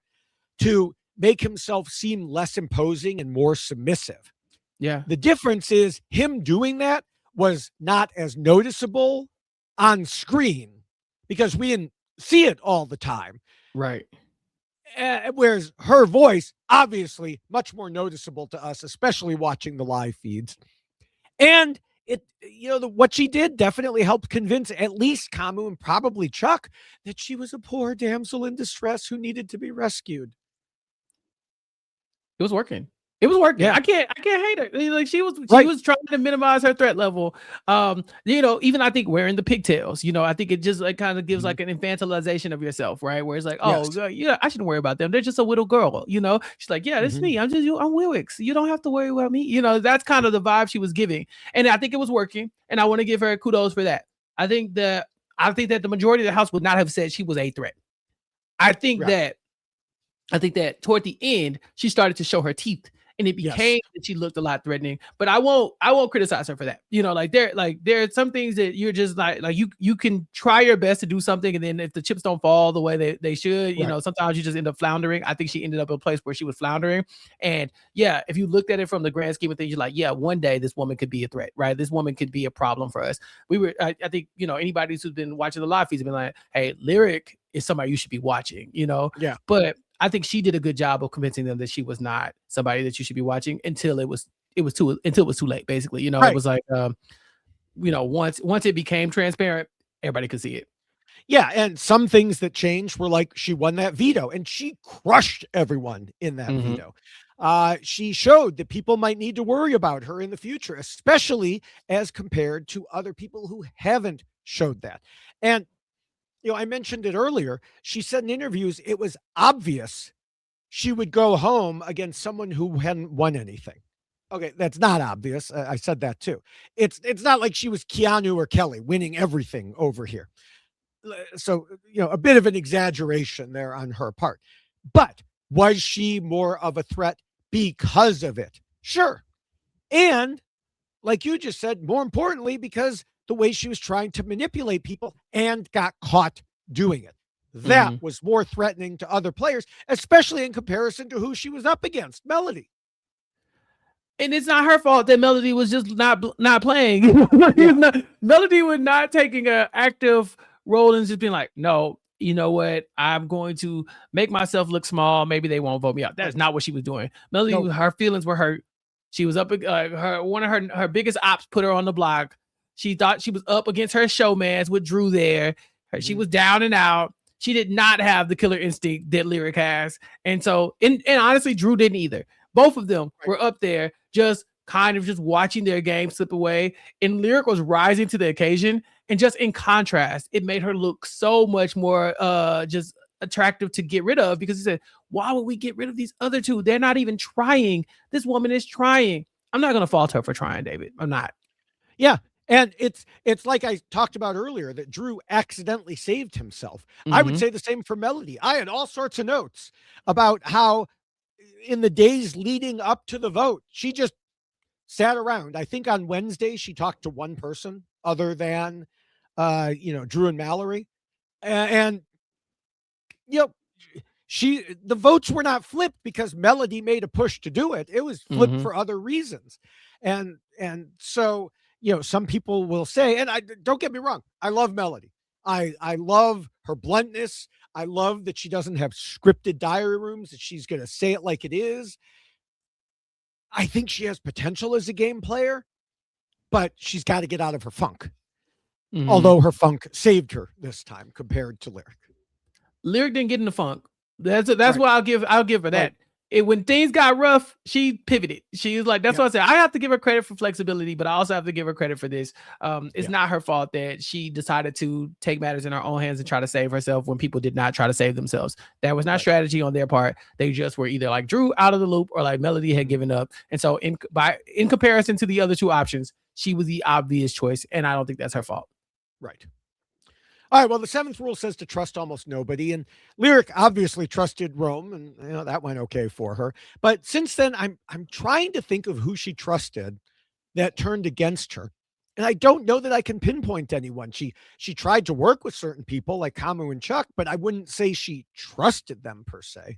[SPEAKER 1] to make himself seem less imposing and more submissive.
[SPEAKER 2] Yeah.
[SPEAKER 1] The difference is him doing that was not as noticeable on screen because we didn't see it all the time.
[SPEAKER 2] Right.
[SPEAKER 1] Whereas her voice, obviously, much more noticeable to us, especially watching the live feeds. And it, what she did definitely helped convince at least Kamu and probably Chuck that she was a poor damsel in distress who needed to be rescued.
[SPEAKER 2] It was working. It was working.
[SPEAKER 1] Yeah.
[SPEAKER 2] I can't hate her. Like she was trying to minimize her threat level. Even I think wearing the pigtails, I think it just like kind of gives like an infantilization of yourself, right? Where it's like, I shouldn't worry about them. They're just a little girl, She's like, yeah, that's me. I'm Wilwix. You don't have to worry about me. That's kind of the vibe she was giving. And I think it was working. And I want to give her kudos for that. I think that the majority of the house would not have said she was a threat. I think that toward the end, she started to show her teeth. And it became that she looked a lot threatening, but I won't criticize her for that. There are some things that you're just like you can try your best to do something, and then if the chips don't fall the way they should, sometimes you just end up floundering. I think she ended up in a place where she was floundering, and if you looked at it from the grand scheme of things, you're like, one day this woman could be a threat, right? This woman could be a problem for us. I think anybody who's been watching the live feeds have been like, hey, Lyric is somebody you should be watching, but I think she did a good job of convincing them that she was not somebody that you should be watching until it was too late. Basically, It was like, once it became transparent, everybody could see it.
[SPEAKER 1] Yeah, and some things that changed were like she won that veto, and she crushed everyone in that veto. She showed that people might need to worry about her in the future, especially as compared to other people who haven't showed that. And I mentioned it earlier. She said in interviews it was obvious she would go home against someone who hadn't won anything. Okay, that's not obvious. I said that too. It's not like she was Keanu or Kelly winning everything over here. So, a bit of an exaggeration there on her part. But was she more of a threat because of it? Sure. And like you just said, more importantly, because the way she was trying to manipulate people and got caught doing it. That was more threatening to other players, especially in comparison to who she was up against, Melody.
[SPEAKER 2] And it's not her fault that Melody was just not playing. Melody was not taking an active role and just being like, no, you know what? I'm going to make myself look small. Maybe they won't vote me out. That is not what she was doing. Melody, her feelings were hurt. She was up. One of her biggest ops put her on the block. She thought she was up against her Showmance with Drew there. She was down and out. She did not have the killer instinct that Lyric has. And so, and honestly, Drew didn't either. Both of them were up there just kind of just watching their game slip away. And Lyric was rising to the occasion. And just in contrast, it made her look so much more just attractive to get rid of, because he said, why would we get rid of these other two? They're not even trying. This woman is trying. I'm not going to fault her for trying, David. I'm not.
[SPEAKER 1] Yeah. And it's like I talked about earlier that Drew accidentally saved himself. I would say the same for Melody. I had all sorts of notes about how in the days leading up to the vote, she just sat around. I think on Wednesday, she talked to one person other than, Drew and Mallory. And the votes were not flipped because Melody made a push to do it. It was flipped for other reasons. And so, some people will say, and don't get me wrong, I love Melody. I love her bluntness. I love that she doesn't have scripted diary rooms, that she's going to say it like it is. I think she has potential as a game player, but she's got to get out of her funk. Although her funk saved her this time compared to Lyric.
[SPEAKER 2] Lyric didn't get in the funk. That's right. What I'll give her that. When things got rough, she pivoted. She was like, that's what I said. I have to give her credit for flexibility, but I also have to give her credit for this. It's not her fault that she decided to take matters in her own hands and try to save herself when people did not try to save themselves. That was not strategy on their part. They just were either like Drew out of the loop or like Melody had given up. And so in comparison to the other two options, she was the obvious choice. And I don't think that's her fault.
[SPEAKER 1] Right. All right, well, the seventh rule says to trust almost nobody, and Lyric obviously trusted Rome, and that went okay for her. But since then, I'm trying to think of who she trusted that turned against her, and I don't know that I can pinpoint anyone. She tried to work with certain people like Camu and Chuck, but I wouldn't say she trusted them per se.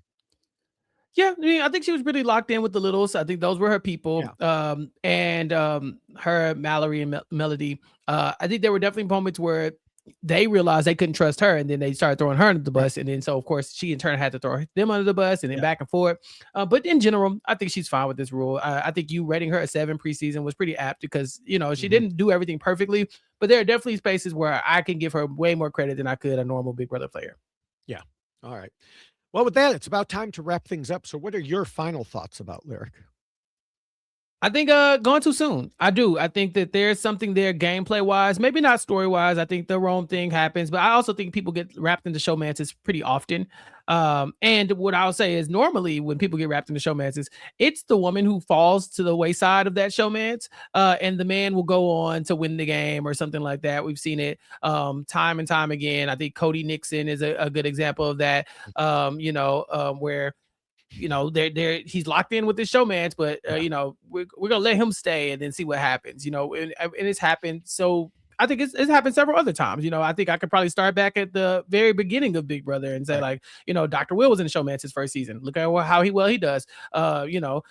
[SPEAKER 2] Yeah, I mean, I think she was really locked in with the Littles. I think those were her people. Yeah. And her, Mallory, and Melody. I think there were definitely moments where they realized they couldn't trust her, and then they started throwing her under the bus. And then, so of course, she in turn had to throw them under the bus, and then back and forth. But in general, I think she's fine with this rule. I think you rating her a 7 preseason was pretty apt because, she didn't do everything perfectly, but there are definitely spaces where I can give her way more credit than I could a normal Big Brother player.
[SPEAKER 1] Yeah. All right. Well, with that, it's about time to wrap things up. So what are your final thoughts about Lyric?
[SPEAKER 2] I think going too soon. I do. I think that there's something there gameplay wise, maybe not story wise. I think the Rome thing happens, but I also think people get wrapped into showmances pretty often. And what I'll say is normally when people get wrapped into showmances, it's the woman who falls to the wayside of that showmance, and the man will go on to win the game or something like that. We've seen it time and time again. I think Cody Nixon is a good example of that. Where he's locked in with this showmance, but we're gonna let him stay and then see what happens. And it's happened. So I think it's happened several other times. I think I could probably start back at the very beginning of Big Brother and say Dr. Will was in the showmance his first season. Look at how he does. I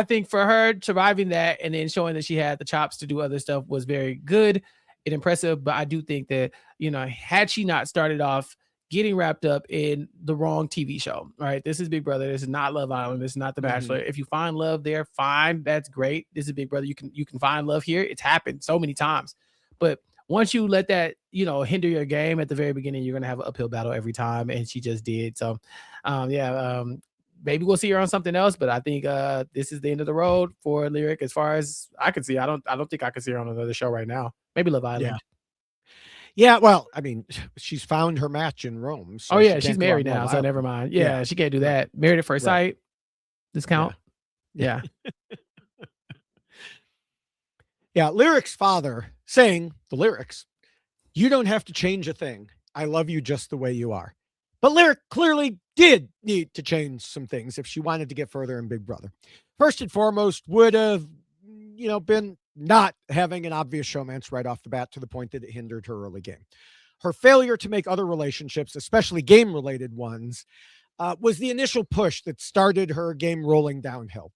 [SPEAKER 2] think for her surviving that and then showing that she had the chops to do other stuff was very good and impressive. But I do think that had she not started off getting wrapped up in the wrong TV show, right? This is Big Brother. This is not Love Island. This is not The Bachelor. If you find love there, fine. That's great. This is Big Brother. You can find love here. It's happened so many times. But once you let that, hinder your game at the very beginning, you're going to have an uphill battle every time. And she just did. So, maybe we'll see her on something else. But I think this is the end of the road for Lyric as far as I can see. I don't think I can see her on another show right now. Maybe Love Island.
[SPEAKER 1] Yeah. Yeah, well, I mean, she's found her match in Rome. So
[SPEAKER 2] she's married now, so never mind. Yeah, she can't do that. Married at first sight. Discount. Yeah.
[SPEAKER 1] Yeah, Lyric's father saying the lyrics, "You don't have to change a thing. I love you just the way you are." But Lyric clearly did need to change some things if she wanted to get further in Big Brother. First and foremost would have, been not having an obvious showmance right off the bat to the point that it hindered her early game. Her failure to make other relationships, especially game-related ones, was the initial push that started her game rolling downhill.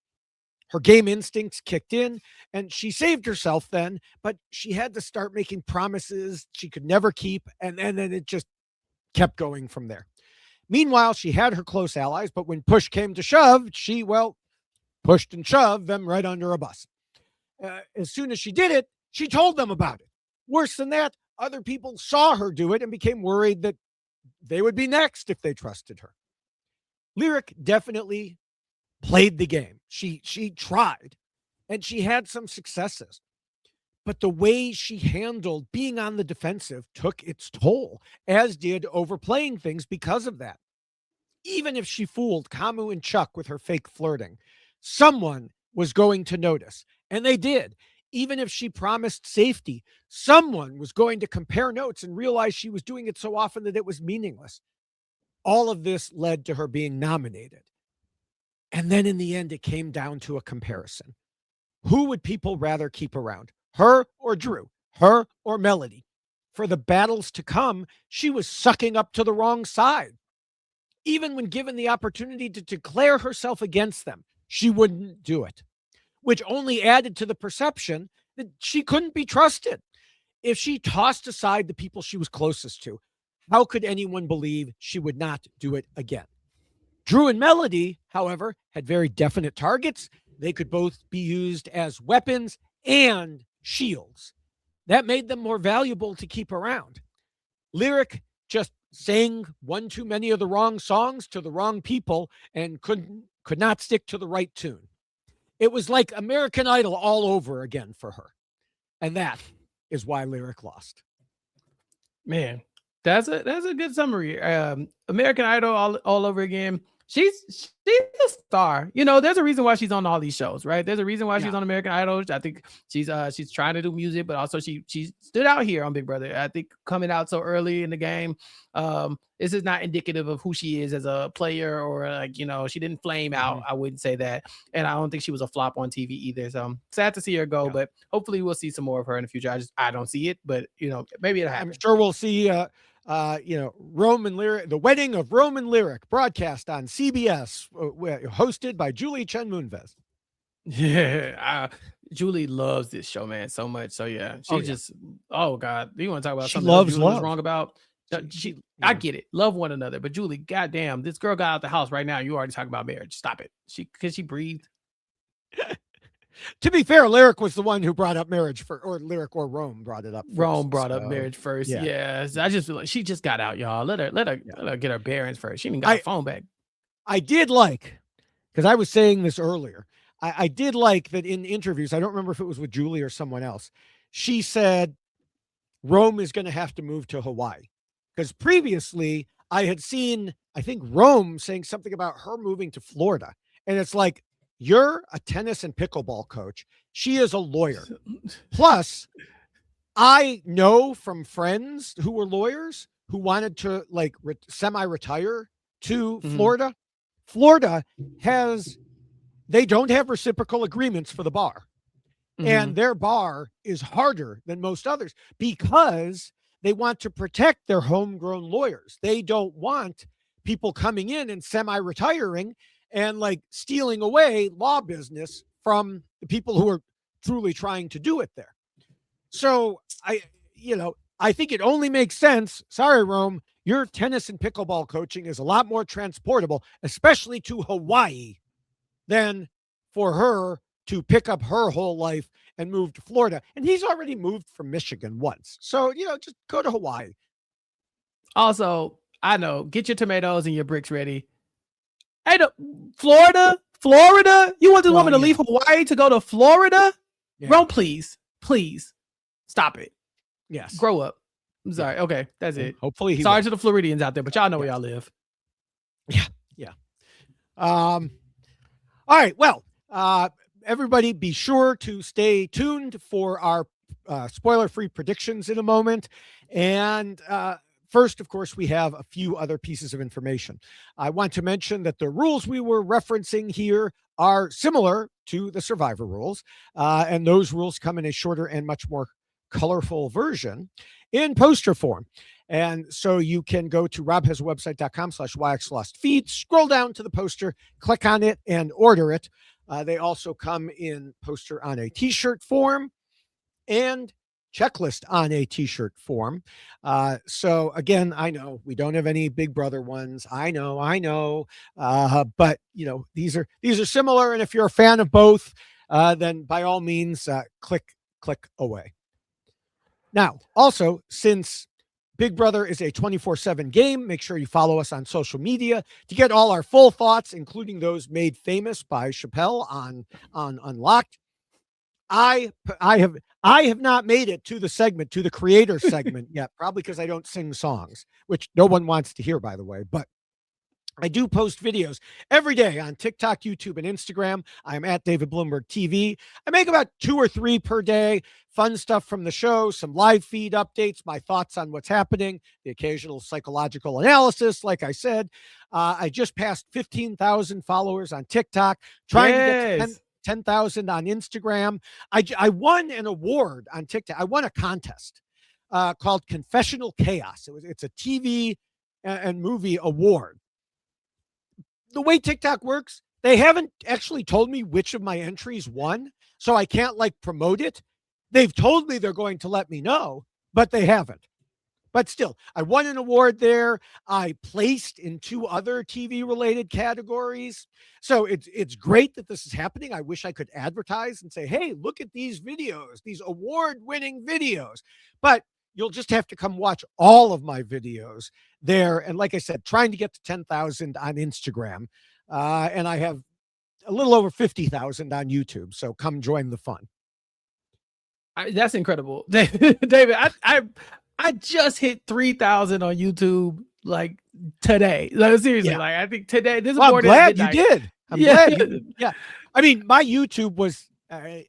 [SPEAKER 1] Her game instincts kicked in, and she saved herself then, but she had to start making promises she could never keep, and then it just kept going from there. Meanwhile, she had her close allies, but when push came to shove, she, pushed and shoved them right under a bus. As soon as she did it, she told them about it. Worse than that, other people saw her do it and became worried that they would be next if they trusted her. Lyric definitely played the game. She tried, and she had some successes. But the way she handled being on the defensive took its toll, as did overplaying things because of that. Even if she fooled Camu and Chuck with her fake flirting, someone was going to notice. And they did. Even if she promised safety, someone was going to compare notes and realize she was doing it so often that it was meaningless. All of this led to her being nominated. And then in the end, it came down to a comparison. Who would people rather keep around? Her or Drew? Her or Melody? For the battles to come, she was sucking up to the wrong side. Even when given the opportunity to declare herself against them, she wouldn't do it, which only added to the perception that she couldn't be trusted. If she tossed aside the people she was closest to, how could anyone believe she would not do it again? Drew and Melody, however, had very definite targets. They could both be used as weapons and shields. That made them more valuable to keep around. Lyric just sang one too many of the wrong songs to the wrong people and could not stick to the right tune. It was like American Idol all over again for her. And that is why Lyric lost.
[SPEAKER 2] Man, that's a good summary. American Idol all over again. She's a star. You know, there's a reason why she's on all these shows, right? There's a reason why she's on American Idol. I think she's trying to do music, but also she stood out here on Big Brother. I think coming out so early in the game, this is not indicative of who she is as a player, or like, you know, she didn't flame out. I wouldn't say that. And I don't think she was a flop on TV either. So I'm sad to see her go, but hopefully we'll see some more of her in the future. I don't see it, but you know, maybe it'll happen.
[SPEAKER 1] I'm sure we'll see Rome and Lyric, the wedding of Rome and Lyric, broadcast on CBS, hosted by Julie Chen Moonves.
[SPEAKER 2] Yeah, Julie loves this show, man, so much. So yeah, oh God, you want to talk about something
[SPEAKER 1] Julie
[SPEAKER 2] was wrong about? I get it, love one another, but Julie, goddamn, this girl got out the house right now. You already talking about marriage? Stop it. Because she breathed.
[SPEAKER 1] To be fair, Lyric was the one who brought up marriage or Lyric or Rome brought it up.
[SPEAKER 2] Rome brought up marriage first. Yeah. I just feel like she just got out, y'all. Let her get her bearings first. She even got her phone back.
[SPEAKER 1] I did like, because I was saying this earlier, I did like that in interviews. I don't remember if it was with Julie or someone else. She said Rome is going to have to move to Hawaii, because previously I had seen, I think, Rome saying something about her moving to Florida, and it's like, you're a tennis and pickleball coach. She is a lawyer. Plus, I know from friends who were lawyers who wanted to like semi-retire to Florida. Florida they don't have reciprocal agreements for the bar. And their bar is harder than most others because they want to protect their homegrown lawyers. They don't want people coming in and semi-retiring and like stealing away law business from the people who are truly trying to do it there. So I think it only makes sense. Sorry, Rome, your tennis and pickleball coaching is a lot more transportable, especially to Hawaii, than for her to pick up her whole life and move to Florida. And he's already moved from Michigan once. So, just go to Hawaii.
[SPEAKER 2] Also, I know, get your tomatoes and your bricks ready. Hey, Florida? You want this woman to leave Hawaii to go to Florida? Yeah. Rome, please stop it.
[SPEAKER 1] Yes.
[SPEAKER 2] Grow up. I'm sorry. Yeah. Okay, that's it.
[SPEAKER 1] Hopefully
[SPEAKER 2] sorry to the Floridians out there, but y'all know where y'all live.
[SPEAKER 1] Yeah. All right. Well, everybody be sure to stay tuned for our spoiler-free predictions in a moment. And first, of course, we have a few other pieces of information. I want to mention that the rules we were referencing here are similar to the Survivor rules, and those rules come in a shorter and much more colorful version in poster form. And so you can go to robhasawebsite.com/yxlostfeed, scroll down to the poster, click on it, and order it. They also come in poster on a t-shirt form and checklist on a t-shirt form. So again, I know we don't have any Big Brother ones. I know. But these are similar. And if you're a fan of both, then by all means, click away. Now, also, since Big Brother is a 24/7 game, make sure you follow us on social media to get all our full thoughts, including those made famous by Chappell on Unlocked. I have not made it to the creator segment yet, probably because I don't sing songs, which no one wants to hear, by the way, but I do post videos every day on TikTok, YouTube, and Instagram. I'm at David Bloomberg TV. I make about 2 or 3 per day. Fun stuff from the show, some live feed updates, my thoughts on what's happening, the occasional psychological analysis. Like I said, I just passed 15,000 followers on TikTok, trying to get to 10,000 on Instagram. I won an award on TikTok. I won a contest called Confessional Chaos. It's a TV and movie award. the way TikTok works, they haven't actually told me which of my entries won, so I can't like promote it. They've told me they're going to let me know, but they haven't. But still, I won an award there. I placed in 2 other TV related categories. So it's great that this is happening. I wish I could advertise and say, "Hey, look at these videos, these award-winning videos." But you'll just have to come watch all of my videos there. And like I said, trying to get to 10,000 on Instagram. And I have a little over 50,000 on YouTube. So come join the fun.
[SPEAKER 2] That's incredible. David, I just hit 3,000 on YouTube like today. Like, seriously,
[SPEAKER 1] Yeah.
[SPEAKER 2] like I think today. This
[SPEAKER 1] Well, I'm
[SPEAKER 2] morning at
[SPEAKER 1] glad you
[SPEAKER 2] midnight.
[SPEAKER 1] did. I'm glad you, yeah. I mean, my YouTube was, I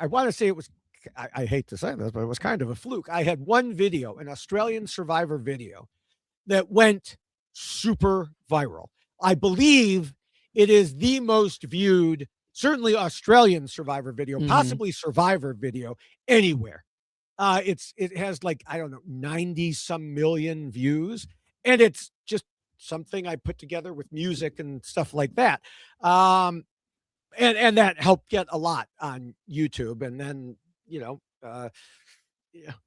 [SPEAKER 1] want to say it was, I hate to say this, but it was kind of a fluke. I had one video, an Australian Survivor video, that went super viral. I believe it is the most viewed, certainly Australian Survivor video, possibly Survivor video anywhere. It has like, I don't know, 90 some million views, and it's just something I put together with music and stuff like that. And that helped get a lot on YouTube. And then, yeah,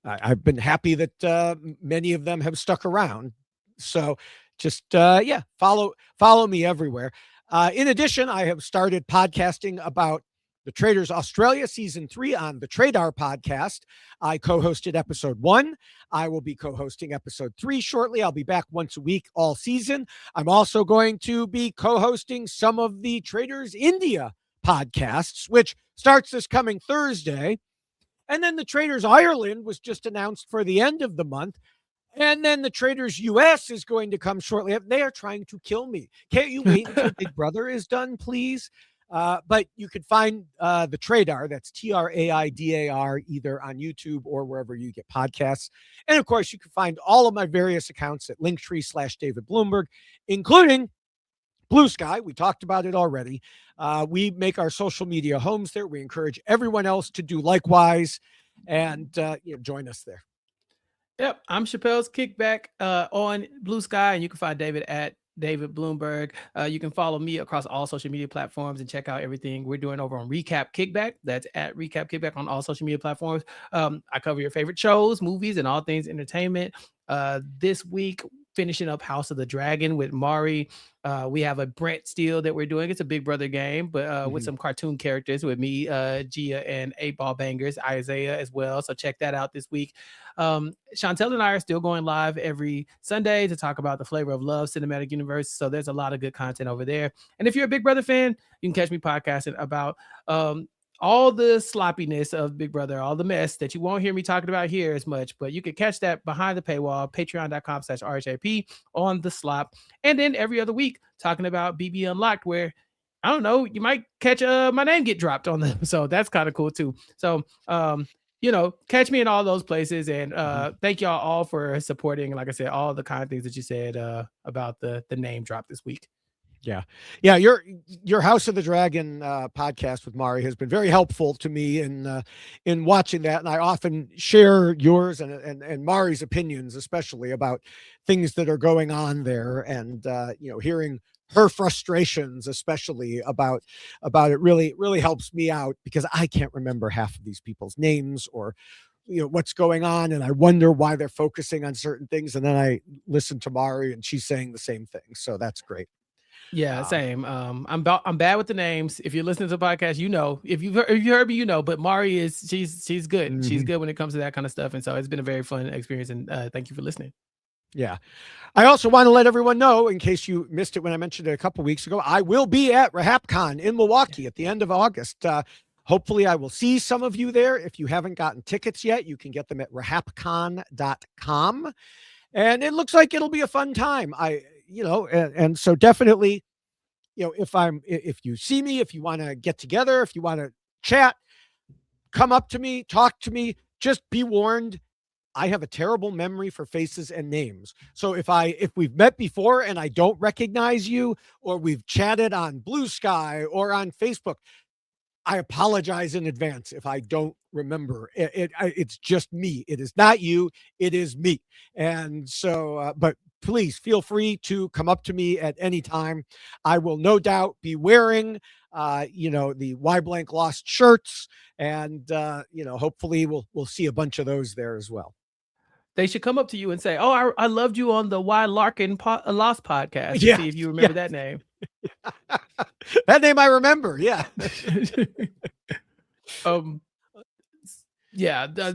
[SPEAKER 1] I've been happy that many of them have stuck around. So just yeah, follow me everywhere. In addition, I have started podcasting about The Traders Australia Season 3 on the Tradar podcast. I co-hosted episode 1. I will be co-hosting episode 3 shortly. I'll be back once a week all season. I'm also going to be co-hosting some of the Traders India podcasts, which starts this coming Thursday. And then the Traders Ireland was just announced for the end of the month. And then the Traders US is going to come shortly. They are trying to kill me. Can't you wait until Big Brother is done, please? But you could find the Tradar, that's TRAIDAR, either on YouTube or wherever you get podcasts. And of course, you can find all of my various accounts at Linktree/David Bloomberg, including Blue Sky. We talked about it already. We make our social media homes there. We encourage everyone else to do likewise, and join us there.
[SPEAKER 2] Yep, I'm Chappell's Kickback on Blue Sky, and you can find David at David Bloomberg. You can follow me across all social media platforms and check out everything we're doing over on Recap Kickback. That's at Recap Kickback on all social media platforms. I cover your favorite shows, movies, and all things entertainment. This week, finishing up House of the Dragon with Mari. We have a Brent Steele that we're doing. It's a Big Brother game, but with some cartoon characters with me, Gia, and 8 Ball Bangers, Isaiah as well. So check that out this week. Chantel and I are still going live every Sunday to talk about the Flavor of Love cinematic universe. So there's a lot of good content over there. And if you're a Big Brother fan, you can catch me podcasting about all the sloppiness of Big Brother, all the mess that you won't hear me talking about here as much, but you can catch that behind the paywall, patreon.com/RHAP on the slop. And then every other week talking about BB Unlocked, where I don't know, you might catch my name get dropped on the episode. That's kind of cool too. So, catch me in all those places. And thank y'all all for supporting, like I said, all the kind of things that you said about the name drop this week.
[SPEAKER 1] Yeah. Your House of the Dragon podcast with Mari has been very helpful to me in watching that, and I often share yours and Mari's opinions, especially about things that are going on there, and hearing her frustrations, especially about it, really helps me out, because I can't remember half of these people's names or what's going on, and I wonder why they're focusing on certain things, and then I listen to Mari and she's saying the same thing, so that's great.
[SPEAKER 2] Yeah, same. I'm bad with the names. If you're listening to the podcast, if you heard me, but Mari she's good. She's good when it comes to that kind of stuff. And so it's been a very fun experience, and thank you for listening.
[SPEAKER 1] Yeah. I also want to let everyone know, in case you missed it when I mentioned it a couple of weeks ago, I will be at RHAPCon in Milwaukee at the end of August. Hopefully I will see some of you there. If you haven't gotten tickets yet, you can get them at rhapcon.com. And it looks like it'll be a fun time. And so definitely, if you see me, if you want to get together, if you want to chat, come up to me, talk to me, just be warned. I have a terrible memory for faces and names. So if we've met before and I don't recognize you, or we've chatted on Blue Sky or on Facebook, I apologize in advance if I don't remember. It's just me. It is not you. It is me. And so, but please feel free to come up to me at any time. I will no doubt be wearing, the Why Blank Lost shirts, and hopefully we'll see a bunch of those there as well.
[SPEAKER 2] They should come up to you and say, "Oh, I loved you on the Why Larkin Lost podcast," and
[SPEAKER 1] Yeah,
[SPEAKER 2] see if you remember that name.
[SPEAKER 1] That name I remember. Yeah.
[SPEAKER 2] Yeah, go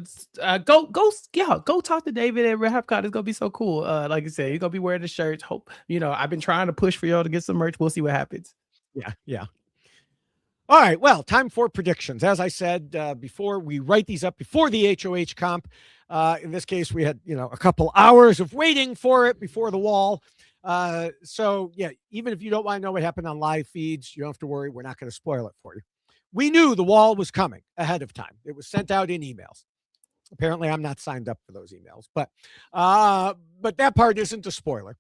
[SPEAKER 2] talk to David at RHAP. It's gonna be so cool. Like I said, you're gonna be wearing the shirts. Hope I've been trying to push for y'all to get some merch. We'll see what happens.
[SPEAKER 1] Yeah. All right. Well, time for predictions. As I said before, we write these up before the HOH comp. In this case, we had a couple hours of waiting for it before the wall. So yeah, even if you don't want to know what happened on live feeds, you don't have to worry. We're not going to spoil it for you. We knew the wall was coming ahead of time. It was sent out in emails. Apparently, I'm not signed up for those emails, but that part isn't a spoiler.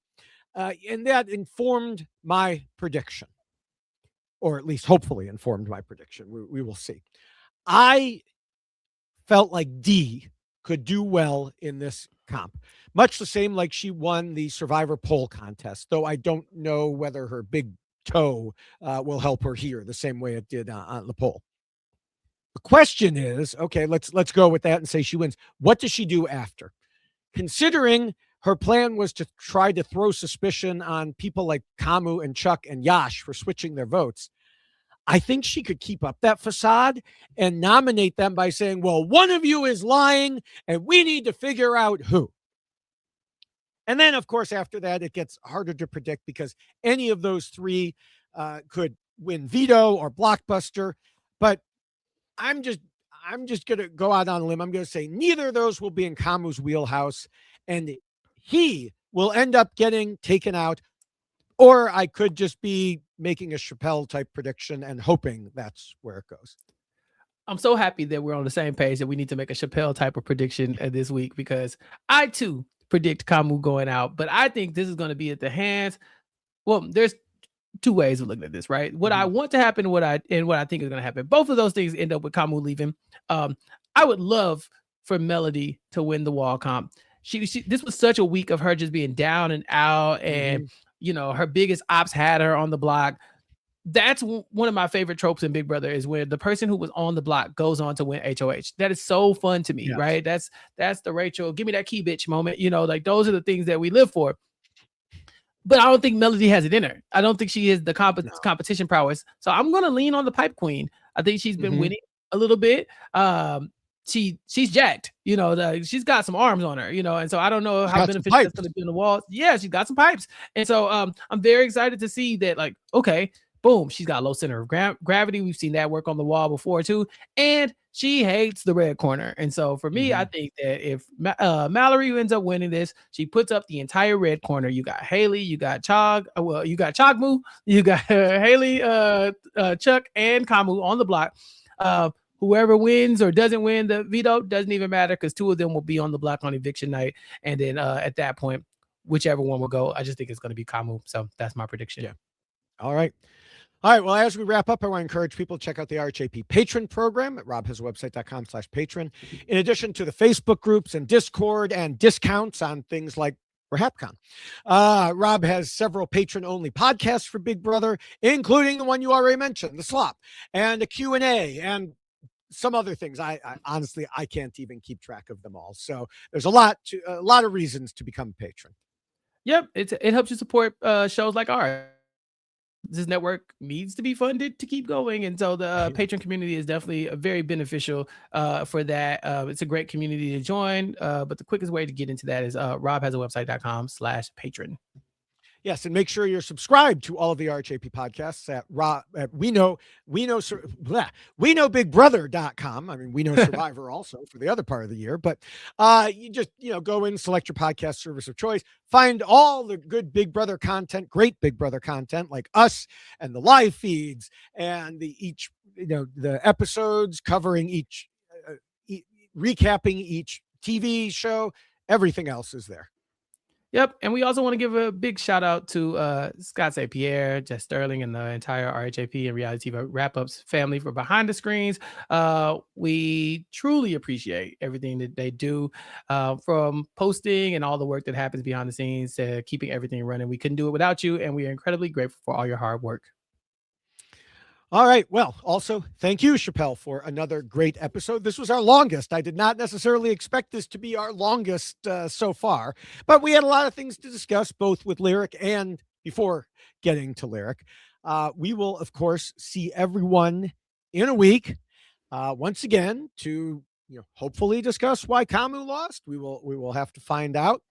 [SPEAKER 1] And that informed my prediction, or at least hopefully informed my prediction. We will see. I felt like Dee could do well in this comp, much the same like she won the Survivor poll contest, though I don't know whether her big toe will help her here the same way it did on the poll. The question is, okay, let's go with that and say she wins. What does she do after? Considering her plan was to try to throw suspicion on people like Kamu and Chuck and Yash for switching their votes, I think she could keep up that facade and nominate them by saying, well, one of you is lying and we need to figure out who. And then, of course, after that, it gets harder to predict because any of those three could win veto or blockbuster. But I'm just going to go out on a limb. I'm going to say neither of those will be in Kamu's wheelhouse, and he will end up getting taken out. Or I could just be making a Chappell type prediction and hoping that's where it goes.
[SPEAKER 2] I'm so happy that we're on the same page that we need to make a Chappell type of prediction this week, because I too predict Kamu going out, but I think this is going to be at the hands. Well, there's two ways of looking at this, right? What I want to happen, what I think is going to happen. Both of those things end up with Kamu leaving. I would love for Melody to win the wall comp. She this was such a week of her just being down and out, and her biggest ops had her on the block. That's one of my favorite tropes in Big Brother, is when the person who was on the block goes on to win HOH. That is so fun to me, yes. Right? That's the Rachel, give me that key bitch moment. Like those are the things that we live for. But I don't think Melody has it in her. I don't think she is the competition prowess. So I'm going to lean on the Pipe Queen. I think she's been winning a little bit. She's jacked, she's got some arms on her, and so I don't know how beneficial that's going to be in the wall. Yeah, she's got some pipes. And so I'm very excited to see that, like, okay, boom, she's got low center of gravity. We've seen that work on the wall before too. And she hates the red corner. And so for me, I think that if Mallory ends up winning this, she puts up the entire red corner. You got Haley, you got you got Chagmu, you got Haley, Chuck, and Kamu on the block. Whoever wins or doesn't win the veto doesn't even matter, because two of them will be on the block on eviction night. And then at that point, whichever one will go, I just think it's going to be Kamu. So that's my prediction.
[SPEAKER 1] Yeah. All right. Well, as we wrap up, I want to encourage people to check out the RHAP patron program at robhasawebsite.com/patron. In addition to the Facebook groups and Discord and discounts on things like RHAPCon, Rob has several patron-only podcasts for Big Brother, including the one you already mentioned, The Slop, and a Q&A, and some other things. I honestly, I can't even keep track of them all. So there's a lot of reasons to become a patron.
[SPEAKER 2] Yep. It helps you support shows like ours. This network needs to be funded to keep going. And so the patron community is definitely very beneficial for that. It's a great community to join. But the quickest way to get into that is robhasawebsite.com/patron.
[SPEAKER 1] Yes, and make sure you're subscribed to all of the RHAP podcasts at WeKnowBigBrother.com. I mean, We Know Survivor also for the other part of the year, but you just go in, select your podcast service of choice, find all the good Big Brother content, great Big Brother content like us and the live feeds and the episodes covering each, recapping each TV show. Everything else is there.
[SPEAKER 2] Yep. And we also want to give a big shout out to Scott St. Pierre, Jess Sterling, and the entire RHAP and Reality TV Wrap Ups family for behind the screens. We truly appreciate everything that they do, from posting and all the work that happens behind the scenes to keeping everything running. We couldn't do it without you, and we are incredibly grateful for all your hard work.
[SPEAKER 1] All right. Well, also, thank you, Chappell, for another great episode. This was our longest. I did not necessarily expect this to be our longest so far, but we had a lot of things to discuss, both with Lyric and before getting to Lyric. We will, of course, see everyone in a week once again to hopefully discuss why Camus lost. We will have to find out.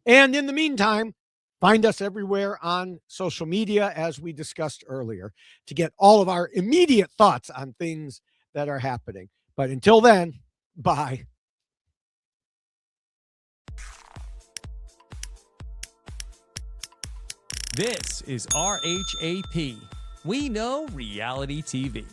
[SPEAKER 1] And in the meantime, find us everywhere on social media, as we discussed earlier, to get all of our immediate thoughts on things that are happening. But until then, bye.
[SPEAKER 3] This is RHAP. We know reality TV.